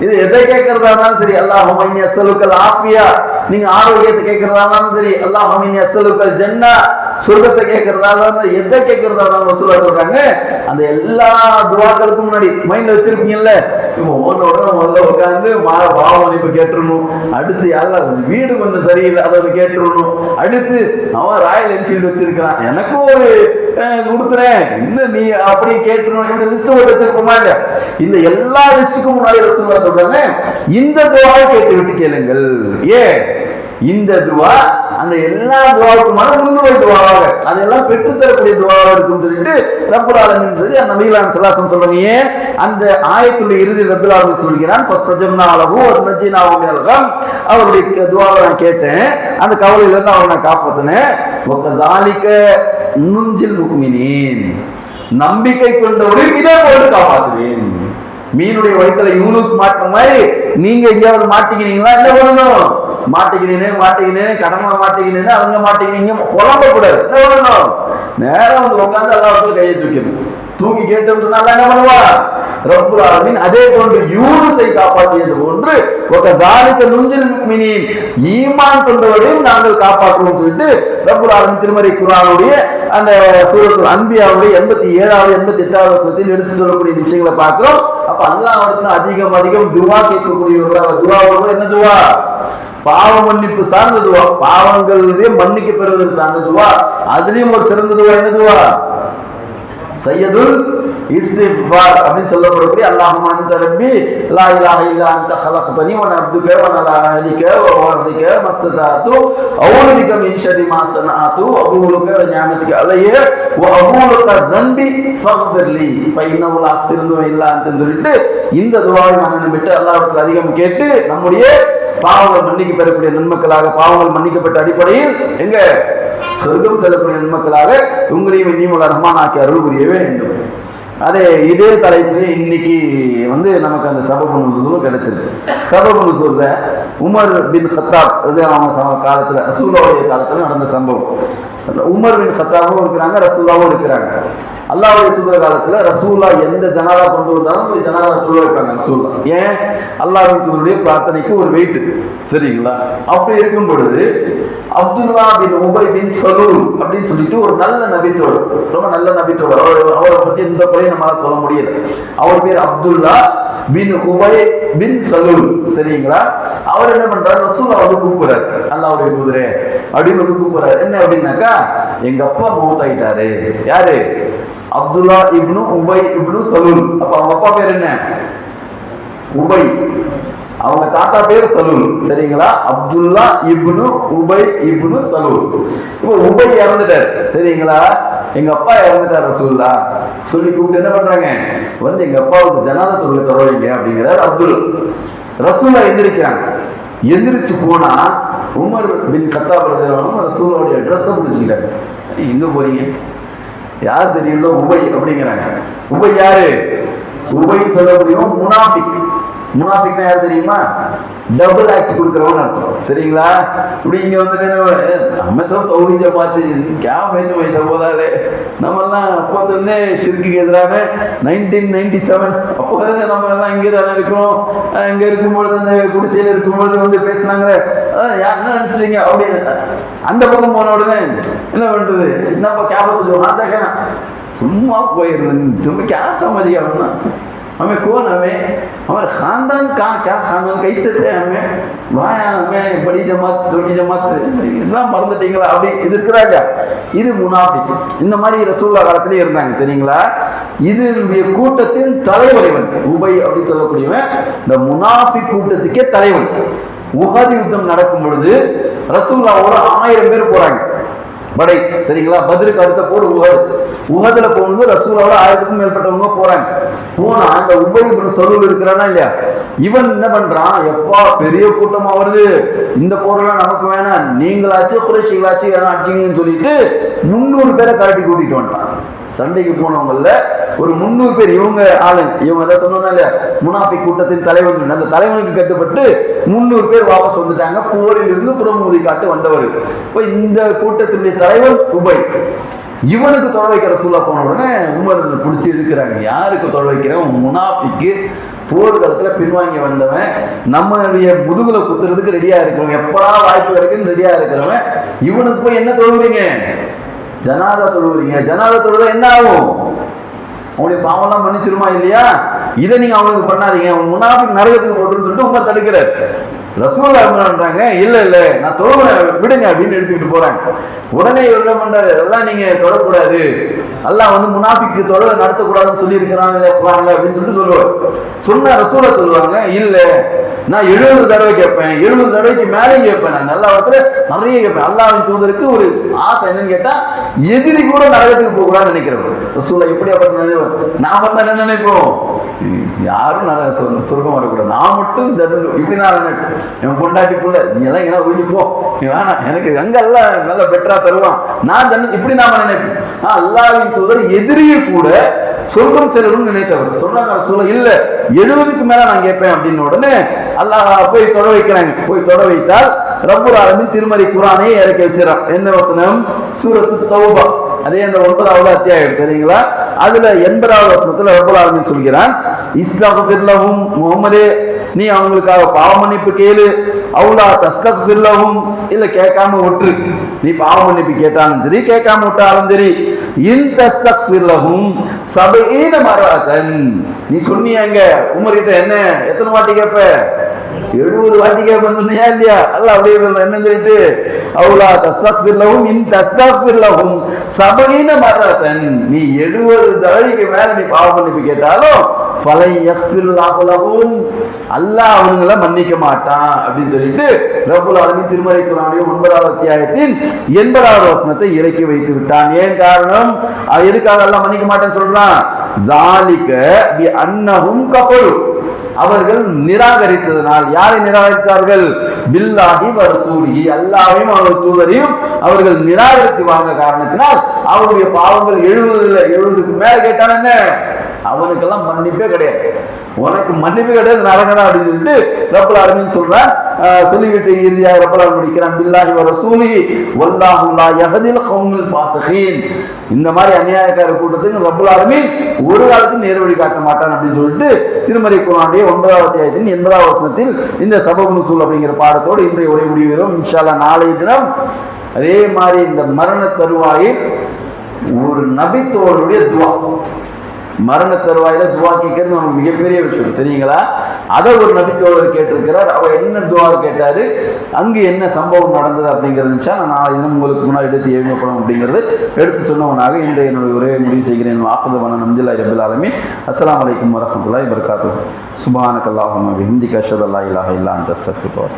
இது எதை கேட்கறதா இருந்தாலும் சரி, அல்லாஹும்ம இன்னி அஸ்அலுக்கல் ஆஃபியா, நீங்க ஆரோக்கியத்தை கேட்கறதா இருந்தாலும் சரி, அல்லாஹும்ம இன்னி அஸ்அலுக்கல் ஜன்னா, சொர்க்கத்தை கேட்கறதா இருந்தாலும் எதை கேட்கறதா இருந்தாலும் சொல்றாங்க. அந்த எல்லா துவாக்களுக்கும் முன்னாடி மைண்ட்ல வச்சிருப்பீங்கல்ல, இப்போ உடனே முதல்ல உட்காந்து பாவம் இப்ப கேட்டுருணும், அடுத்து யாரும் வீடு கொஞ்சம் சரியில்லை அதை கேட்டுருணும், அடுத்து அவன் ராயல் என்ஃபீல்டு வச்சிருக்கிறான் எனக்கும் ஒரு கொடுத்துறேன் இன்னும் நீ அப்படி கேட்டுருணும், இந்த லிஸ்ட் வச்சிருக்கோமா இல்ல, இந்த எல்லா லிஸ்டுக்கும் முன்னாடி ரசூலுல்லாஹ் சொல்றாங்க, இந்த துவாவை கேட்டு விட்டு கேளுங்கள். ஏன் இந்த துவா அந்த எல்லா துவாவுக்குமான முன்னுரை துவாவாக, அதெல்லாம் பெற்றுத்தரக்கூடிய துவாவாக இருக்கும் சொல்லிட்டு ரப்புல் ஆலமீன் சொல்லி நபிகள் ஸல்லல்லாஹு சொல்றாங்க. ஏன் அந்த ஆயத்துடைய இறுதியில் ரப்புல் ஆலமீன் சொல்கிறான், ஃபஸ்தஜப்னா லஹு வ நஜ்ஜைனாஹு மினல் கம். அவருடைய துவாவை நான் கேட்டேன், அந்த கவலையில இருந்து அவரை நான் காப்பாத்தினேன். வகஸாலிக நுன்ஜில் முஃமினீன், நம்பிக்கை கொண்டவரை இதே போல காப்பாற்றுவேன். மீனுடைய வயிற்றுல யூனுஸ் மாட்டுற மாதிரி நீங்க எங்கேயாவது மாட்டிக்கிறீங்களா? என்ன பண்ணணும்? மாட்டிக்கினேன் கடமை மாட்டிக்கினேன்னு அவங்க மாட்டிக்கினீங்க புலம்ப கூடாது. என்ன பண்ணணும்? நேரம் வந்து உட்காந்து எல்லாருக்கும் கையை தூக்கணும். தூக்கி கேட்டோம்னு சொன்னா என்ன பண்ணுவா? ரப்புல் ஆலமீன் அதே போன்று யூனுஸை காப்பாற்றியது போன்று வகஸாலிக நுன்ஜில் முஃமினீன், ஈமான் கொண்டவரையும் நாங்கள் காப்பாற்றுவோம் சொல்லிட்டு ரப்புல் ஆலமீன் திருமறை குர்ஆனுடைய அந்த சூரத்துல் அன்பியாவுடைய 87வது 88வது வசனத்தில் எடுத்து சொல்லக்கூடிய விஷயங்களை பார்க்கிறோம். அப்ப அல்லாஹ்விடத்துல அதிகம் துஆ கேட்கக்கூடியவர்கள். துஆவோட என்ன துஆ? பாவ மன்னிப்பு சார்ந்த துஆ, பாவங்களுடைய மன்னிக்க பெறுவதற்கு சார்ந்த துஆ. அதுலயும் ஒரு சிறந்த துஆ என்ன துஆ? சையதுல் இஸ்திக்ஃபார் அப்படின்னு சொல்லப்படக்கூடிய அல்லாஹும்ம அன்த ரப்பி லா இலாஹ இல்லா அன்த ஹலக்தனி வ அனா அப்துக வ அலா அஹ்லிக வ வர்திக மஸ்ததாது அஊது பிக மின் ஷர்ரி மா ஸனஅது அபூலுக வ நிஅமதிக அலைய வ அபூலுக ذنبி ஃபக்ஃபிர்லி ஃபைன்னஹு லா யக்ஃபிரு இல்லா அன்த சொல்லிட்டு இந்த துஆவை மனனம் விட்டு அல்லாஹ்வுக்கு அதிகம் கேட்டு நம்முடைய பாவங்கள் மன்னிக்க பெறக்கூடிய நன்மக்களாக, பாவங்கள் மன்னிக்கப்பட்ட அடிப்படையில் எங்க சொர்க்கம் செல்லக்கூடிய நன்மக்களாக உங்களையும் இன்னும் ரஹ்மான் ஆக்கி அருள் புரிய வேண்டும். அதே இதே தலைப்பிலே இன்னைக்கு வந்து நமக்கு அந்த சபபு நுஸூலும் கிடைச்சிருக்கு. சபபு நுஸூல்ல உமர் பின் கத்தாப் ரலியல்லாஹு காலத்துல, ரசூலுல்லாஹ்வுடைய காலத்துல நடந்த சம்பவம். உமர் பின் கத்தாபும் இருக்கிறாங்க, ரசூலுல்லாஹ்வும் இருக்கிறாங்க. அல்லாஹ்வுடைய தூதர் காலத்துல ரசூலுல்லாஹ் எந்த ஜனாதா கொண்டு வந்தாலும் ஒரு ஜனாதா தொழ வைப்பாங்க ரசூலுல்லாஹ். ஏன்? அல்லாஹ்வுடைய தூதருடைய பிரார்த்தனைக்கு ஒரு வெயிட், சரிங்களா? அப்படி இருக்கும் பொழுது அப்துல்லா பின் உபை பின் சலூல் அப்படின்னு சொல்லிட்டு ஒரு நல்ல நபித்தோடு, ரொம்ப நல்ல நபித்தோடு, அவரை பத்தி இந்த குறையும் நம்மளால சொல்ல முடியல. அவர் பேர் அப்துல்லா பின் உபை பின் சலூல், சரிங்களா? அவர் என்ன பண்றாரு? ரசூலுல்லாஹ் வந்து கூப்பிடுறாரு, அல்லாஹ்வுடைய தூதரே அப்படின்னு வந்து கூப்பிடுறாரு. என்ன அப்படின்னாக்கா, எங்க அப்பா மௌத்தாயிட்டாரு. யாரு? அப்துல்லா இப்னு உபை இப்னு சலூல். அப்ப அவங்க அப்பா பேர் என்ன? உபை. அவங்க தாத்தா பேர் சலூல், சரிங்களா? அப்துல்லா இப்னு உபை இப்னு சலூல். இப்போ உபை இறந்துட்டார், சரிங்களா? எங்க அப்பா இறந்துட்டார் ரசூலுல்லாஹ் சொல்லி கூப்பிட்டு என்ன பண்றாங்க? வந்து எங்க அப்பாவுக்கு ஜனாதா தொழுகை தருவீங்க அப்படிங்கிறார் அப்துல். ரசூலுல்லாஹ் எந்திரிக்கிறாங்க. எந்திரிச்சு போனா உமர் பின் கத்தாப் ரலியல்லாஹு அன்ஹு ரசூலுல்லாஹ்வுடைய ட்ரெஸ்ஸை பிடிச்சிக்கிட்டாங்க. எங்க போறீங்க? யார் தெரியுங்களோ உபை அப்படிங்கிறாங்க. உபை யாரு? உபைன்னு சொல்லக்கூடியவன் முனாஃபிக். முனாஃபிக்னா யார் தெரியுமா? டபுள் ஆக்ட் கொடுக்குறவன்னு அர்த்தம். சரிங்களா? இப்படி இங்க வந்துட்டு நம்ம சொல்ல தௌஹீத பார்த்து क्या मैंने वैसा बोला ले நம்மெல்லாம் அப்போதுலேருந்தே ஷிர்க்குக்கு எதிராக 1997 அப்போதே நம்ம எல்லாம் இங்கே தானே இருக்கிறோம். இங்கே இருக்கும்பொழுது அந்த குடிசையில் இருக்கும்பொழுது வந்து பேசுனாங்களே, யார் என்ன நினச்சிட்டீங்க அப்படின்னு அந்த பக்கம் போன உடனே என்ன பண்ணுறது, என்னப்பா கேபத்து மாத்தாக்கா சும்மா போயிருந்தேன், तुम्हें क्या समझ गया ना, हमें कौन, हमें हमारे खानदान कहाँ, क्या खानदान कैसे थे, हमें भाई हमें बड़ी जमात छोटी जमात எல்லாம் மறந்துட்டீங்களா அப்படி இது இருக்கிறாங்க. இது முனாஃபிக். இந்த மாதிரி ரசூலுல்லாஹ் காலத்திலே இருந்தாங்க. சரிங்களா? இதனுடைய கூட்டத்தின் தலைவர் இவன் உபை அப்படின்னு சொல்லக்கூடியவன். இந்த முனாஃபிக் கூட்டத்துக்கே தலைவன். உஹது யுத்தம் நடக்கும் பொழுது ரசூலுல்லாஹோட 1000 பேர் போறாங்க படை. சரிங்களா? பத்ருக்கு அடுத்த போர் உஹது. உஹதுல போகும்போது ரசூலோட 1000க்கும் மேற்பட்டவங்க போறாங்க. போனா அந்த உபை இப்னு சலூல் இருக்கிறானா இல்லையா, இவன் என்ன பண்றான், எப்பா பெரிய கூட்டமா வருது, இந்த போரெல்லாம் நமக்கு வேணாம், நீங்களாச்சு குறைச்சிகளாச்சு அடிச்சிங்கன்னு சொல்லிட்டு 300 பேரை கரட்டி கூட்டிட்டு வந்துட்டான். சண்டைக்கு போனவங்கல்ல ஒரு 300 பேர் இவங்க ஆளுங்க. இவங்க தான் சொன்னா இல்லையா, முனாஃபிக் கூட்டத்தின் தலைவன். அந்த தலைவனுக்கு கட்டுப்பட்டு 300 பேர் வாபஸ் வந்துட்டாங்க. போரில் இருந்து புறமுதி காட்டு வந்தவர். இப்போ இந்த கூட்டத்தினுடைய தலைவன் உபை. இவனுக்கு தொலை வைக்கிற ரசூலுல்லாஹ் போன உடனே உமர் பிடிச்சி இருக்கிறாங்க. யாருக்கு தொலை வைக்கிறேன்? முனாஃபிக்கு, போர்க்களத்தில் பின்வாங்கி வந்தவன், நம்மளுடைய முதுகுல குத்துறதுக்கு ரெடியா இருக்கிறவன், எப்படா வாய்ப்பு கிடைக்குன்னு ரெடியா இருக்கிறவன், இவனுக்கு போய் என்ன தொழுகிறீங்க? ஜனாதா தொழுகிறீங்க. ஜனாதா தொழுதா என்ன ஆகும்? அவனுடைய பாவம்லாம் மன்னிச்சிருமா இல்லையா? இதை நீங்க அவனுக்கு பண்ணாதீங்க, முனாஃபிக் நரகத்துக்கு போட்டுன்னு சொல்லிட்டு உமர் தடுக்கிறார். ரசூலுல்லாஹ் என்ன பண்றாங்க, இல்ல இல்ல நான் தொழுகிறேன் விடுங்க அப்படின்னு எடுத்துக்கிட்டு போறாங்க. உடனே இவர் என்ன பண்றாரு, அதெல்லாம் நீங்க தொடக்கூடாது, அல்லாஹ் வந்து முனாஃபிக்கு தொழுகை நடத்தக்கூடாதுன்னு சொல்லி இருக்கிறாங்க அப்படின்னு சொல்லிட்டு சொல்லுவார். சொன்ன ரசூலுல்லாஹ் சொல்லுவாங்க, இல்ல நான் 70 தடவை கேட்பேன், 70 தடவைக்கு மேலேயும் கேட்பேன், நான் நல்லா வந்து நிறைய கேட்பேன். அல்லாஹ்வின் தூதருக்கு ஒரு ஆசை என்னன்னு கேட்டா, எதிரி கூட நரகத்துக்கு போக கூடாதுன்னு நினைக்கிறவர். ரசூலுல்லாஹ் எப்படி அப்படி நாம தான் என்ன நினைப்போம், யாரும் சொர்க்கம் வரக்கூடாது, நான் மட்டும் இப்படி நான் நினைப்பேன். என் பொண்டாட்டிக்குள்ள நீ எல்லாம் ஏன்னா வீட்டு போ, நீ வேணாம், எனக்கு அங்க எல்லாம் நல்ல பெட்டரா தருவான், நான் இப்படி நாம நினைப்பேன். அல்லாஹ்வின் தூதர் எதிரியை கூட சொர்க்கம் செல்லணும்னு நினைத்தவர். சொன்னாங்க சொல்ல இல்ல 70க்கு மேல நான் கேட்பேன் அப்படின்னு. உடனே அல்லாஹ் போய் தொட வைக்கிறாங்க. போய் தொட வைத்தால் ரப்புல் ஆலமீன் திருமறை குர்ஆனை இறக்கி வச்சிடறான். என்ன வசனம்? சூரத்து தௌபா, அதே அந்த 9வது அத்தியாயம். சரிங்களா? அதுல 80வது வசனத்துல ரப்புல் ஆலமீன் சொல்கிறான், இஸ்தக்ஃபிர் லஹும், முஹம்மதே நீ அவங்களுக்காக பாவ மன்னிப்பு கேளு, அவுலா தஸ்தக்ஃபிர் லஹும், இல்ல கேட்காம விட்டு, நீ பாவ மன்னிப்பு கேட்டாலும் சரி கேட்காம விட்டாலும் சரி, இன் தஸ்தக்ஃபிர் லஹும் 70 மரத்தன், நீ சொன்னீங்க உமர் கிட்ட என்ன எத்தனை வாட்டி கேட்ப? 70 வாட்டி கேட்பேன்னு சொன்னியா இல்லையா? அல்லாஹ் அப்படியே என்ன சொல்லிட்டு, அவுலா தஸ்தக்ஃபிர் லஹும் இன் தஸ்தக்ஃபிர் லஹும் 70 மரத்தன், நீ 70 தடவைக்கு மேல நீ பாவ மன்னிப்பு கேட்டாலும் ஃபலை யக்ஃபிருல்லாஹு லஹும், அல்லாஹ் அவங்களை மன்னிக்க மாட்டான் அப்படின்னு சொல்லிட்டு ரப்புல் ஆலமீன் திருமறை குர்ஆனுடைய 9வது அத்தியாயத்தின் 80வது வசனத்தை இறக்கி வைத்து விட்டான். ஏன் காரணம்? எதுக்காக அல்லாஹ் மன்னிக்க மாட்டேன்னு சொல்றான்? ஜாலிக பி அன்னஹும் கஃபரு, அவர்கள் நிராகரித்ததனால். யாரை நிராகரித்தார்கள்? பில்லாஹி வ ரசூலிஹி, அல்லாஹ்வையும் அவருடைய தூதரையும் அவர்கள் நிராகரித்து வாழ்ந்த காரணத்தினால் அவருடைய பாவங்கள் 70க்கு மேல கேட்டான் என்ன, அவனுக்கெல்லாம் மன்னிப்பே கிடையாது, உனக்கு மன்னிப்பு கிடையாது, நரகடா அப்படின்னு சொல்லிட்டு ரப்புல் ஆலமீன் சொல்றான். சொல்லிவிட்டு இறுதியாக ரப்புல் ஆலமீன் முடிக்கிறான், பில்லாஹி வ ரசூலிஹி வல்லாஹு லா யஹ்தில் கௌமுல் ஃபாஸிகீன், இந்த மாதிரி அநியாயக்கார கூட்டத்துக்கு ரப்புல் ஆலமீன் ஒரு காலத்தில் நேர்வழி காட்ட மாட்டான் அப்படின்னு சொல்லிட்டு திருமறை குர்ஆனுடைய 9வது அத்தியாயத்தின் 80வது வசனத்தில் இந்த சபபு நுஸூல் அப்படிங்கிற பாடத்தோடு இன்றைய உரை முடிவுகிறோம். இன்ஷா அல்லாஹ் நாளைய தினம் அதே மாதிரி இந்த மரண தருவாயில் ஒரு நபித்தோருடைய துவா, மரண தருவாயில துவா கேட்கறது நமக்கு மிகப்பெரிய விஷயம் தெரியுங்களா? அதை ஒரு நபித்தோழர் கேட்டிருக்கிறார். அவர் என்ன துவா கேட்டாரு, அங்கு என்ன சம்பவம் நடந்தது அப்படிங்கிறது நான் நாளை தினம் உங்களுக்கு முன்னாடி எடுத்து எழுதப்படும் அப்படிங்கிறது எடுத்து சொன்னவனாக இன்றைய என்னுடைய உரையை முடிவு செய்கிறேன். ஆஃபதவான நம்துல்லாஹி ரப்பில் ஆலமீன். அஸ்ஸலாமு அலைக்கும் வரஹ்மத்துல்லாஹி வபரகாத்துஹு. சுப்ஹானக்கல்லாஹும்ம வபிஹம்திக அஷ்ஹது அல்லா இலாஹா இல்லா அன்த அஸ்தக்ஃபிருக.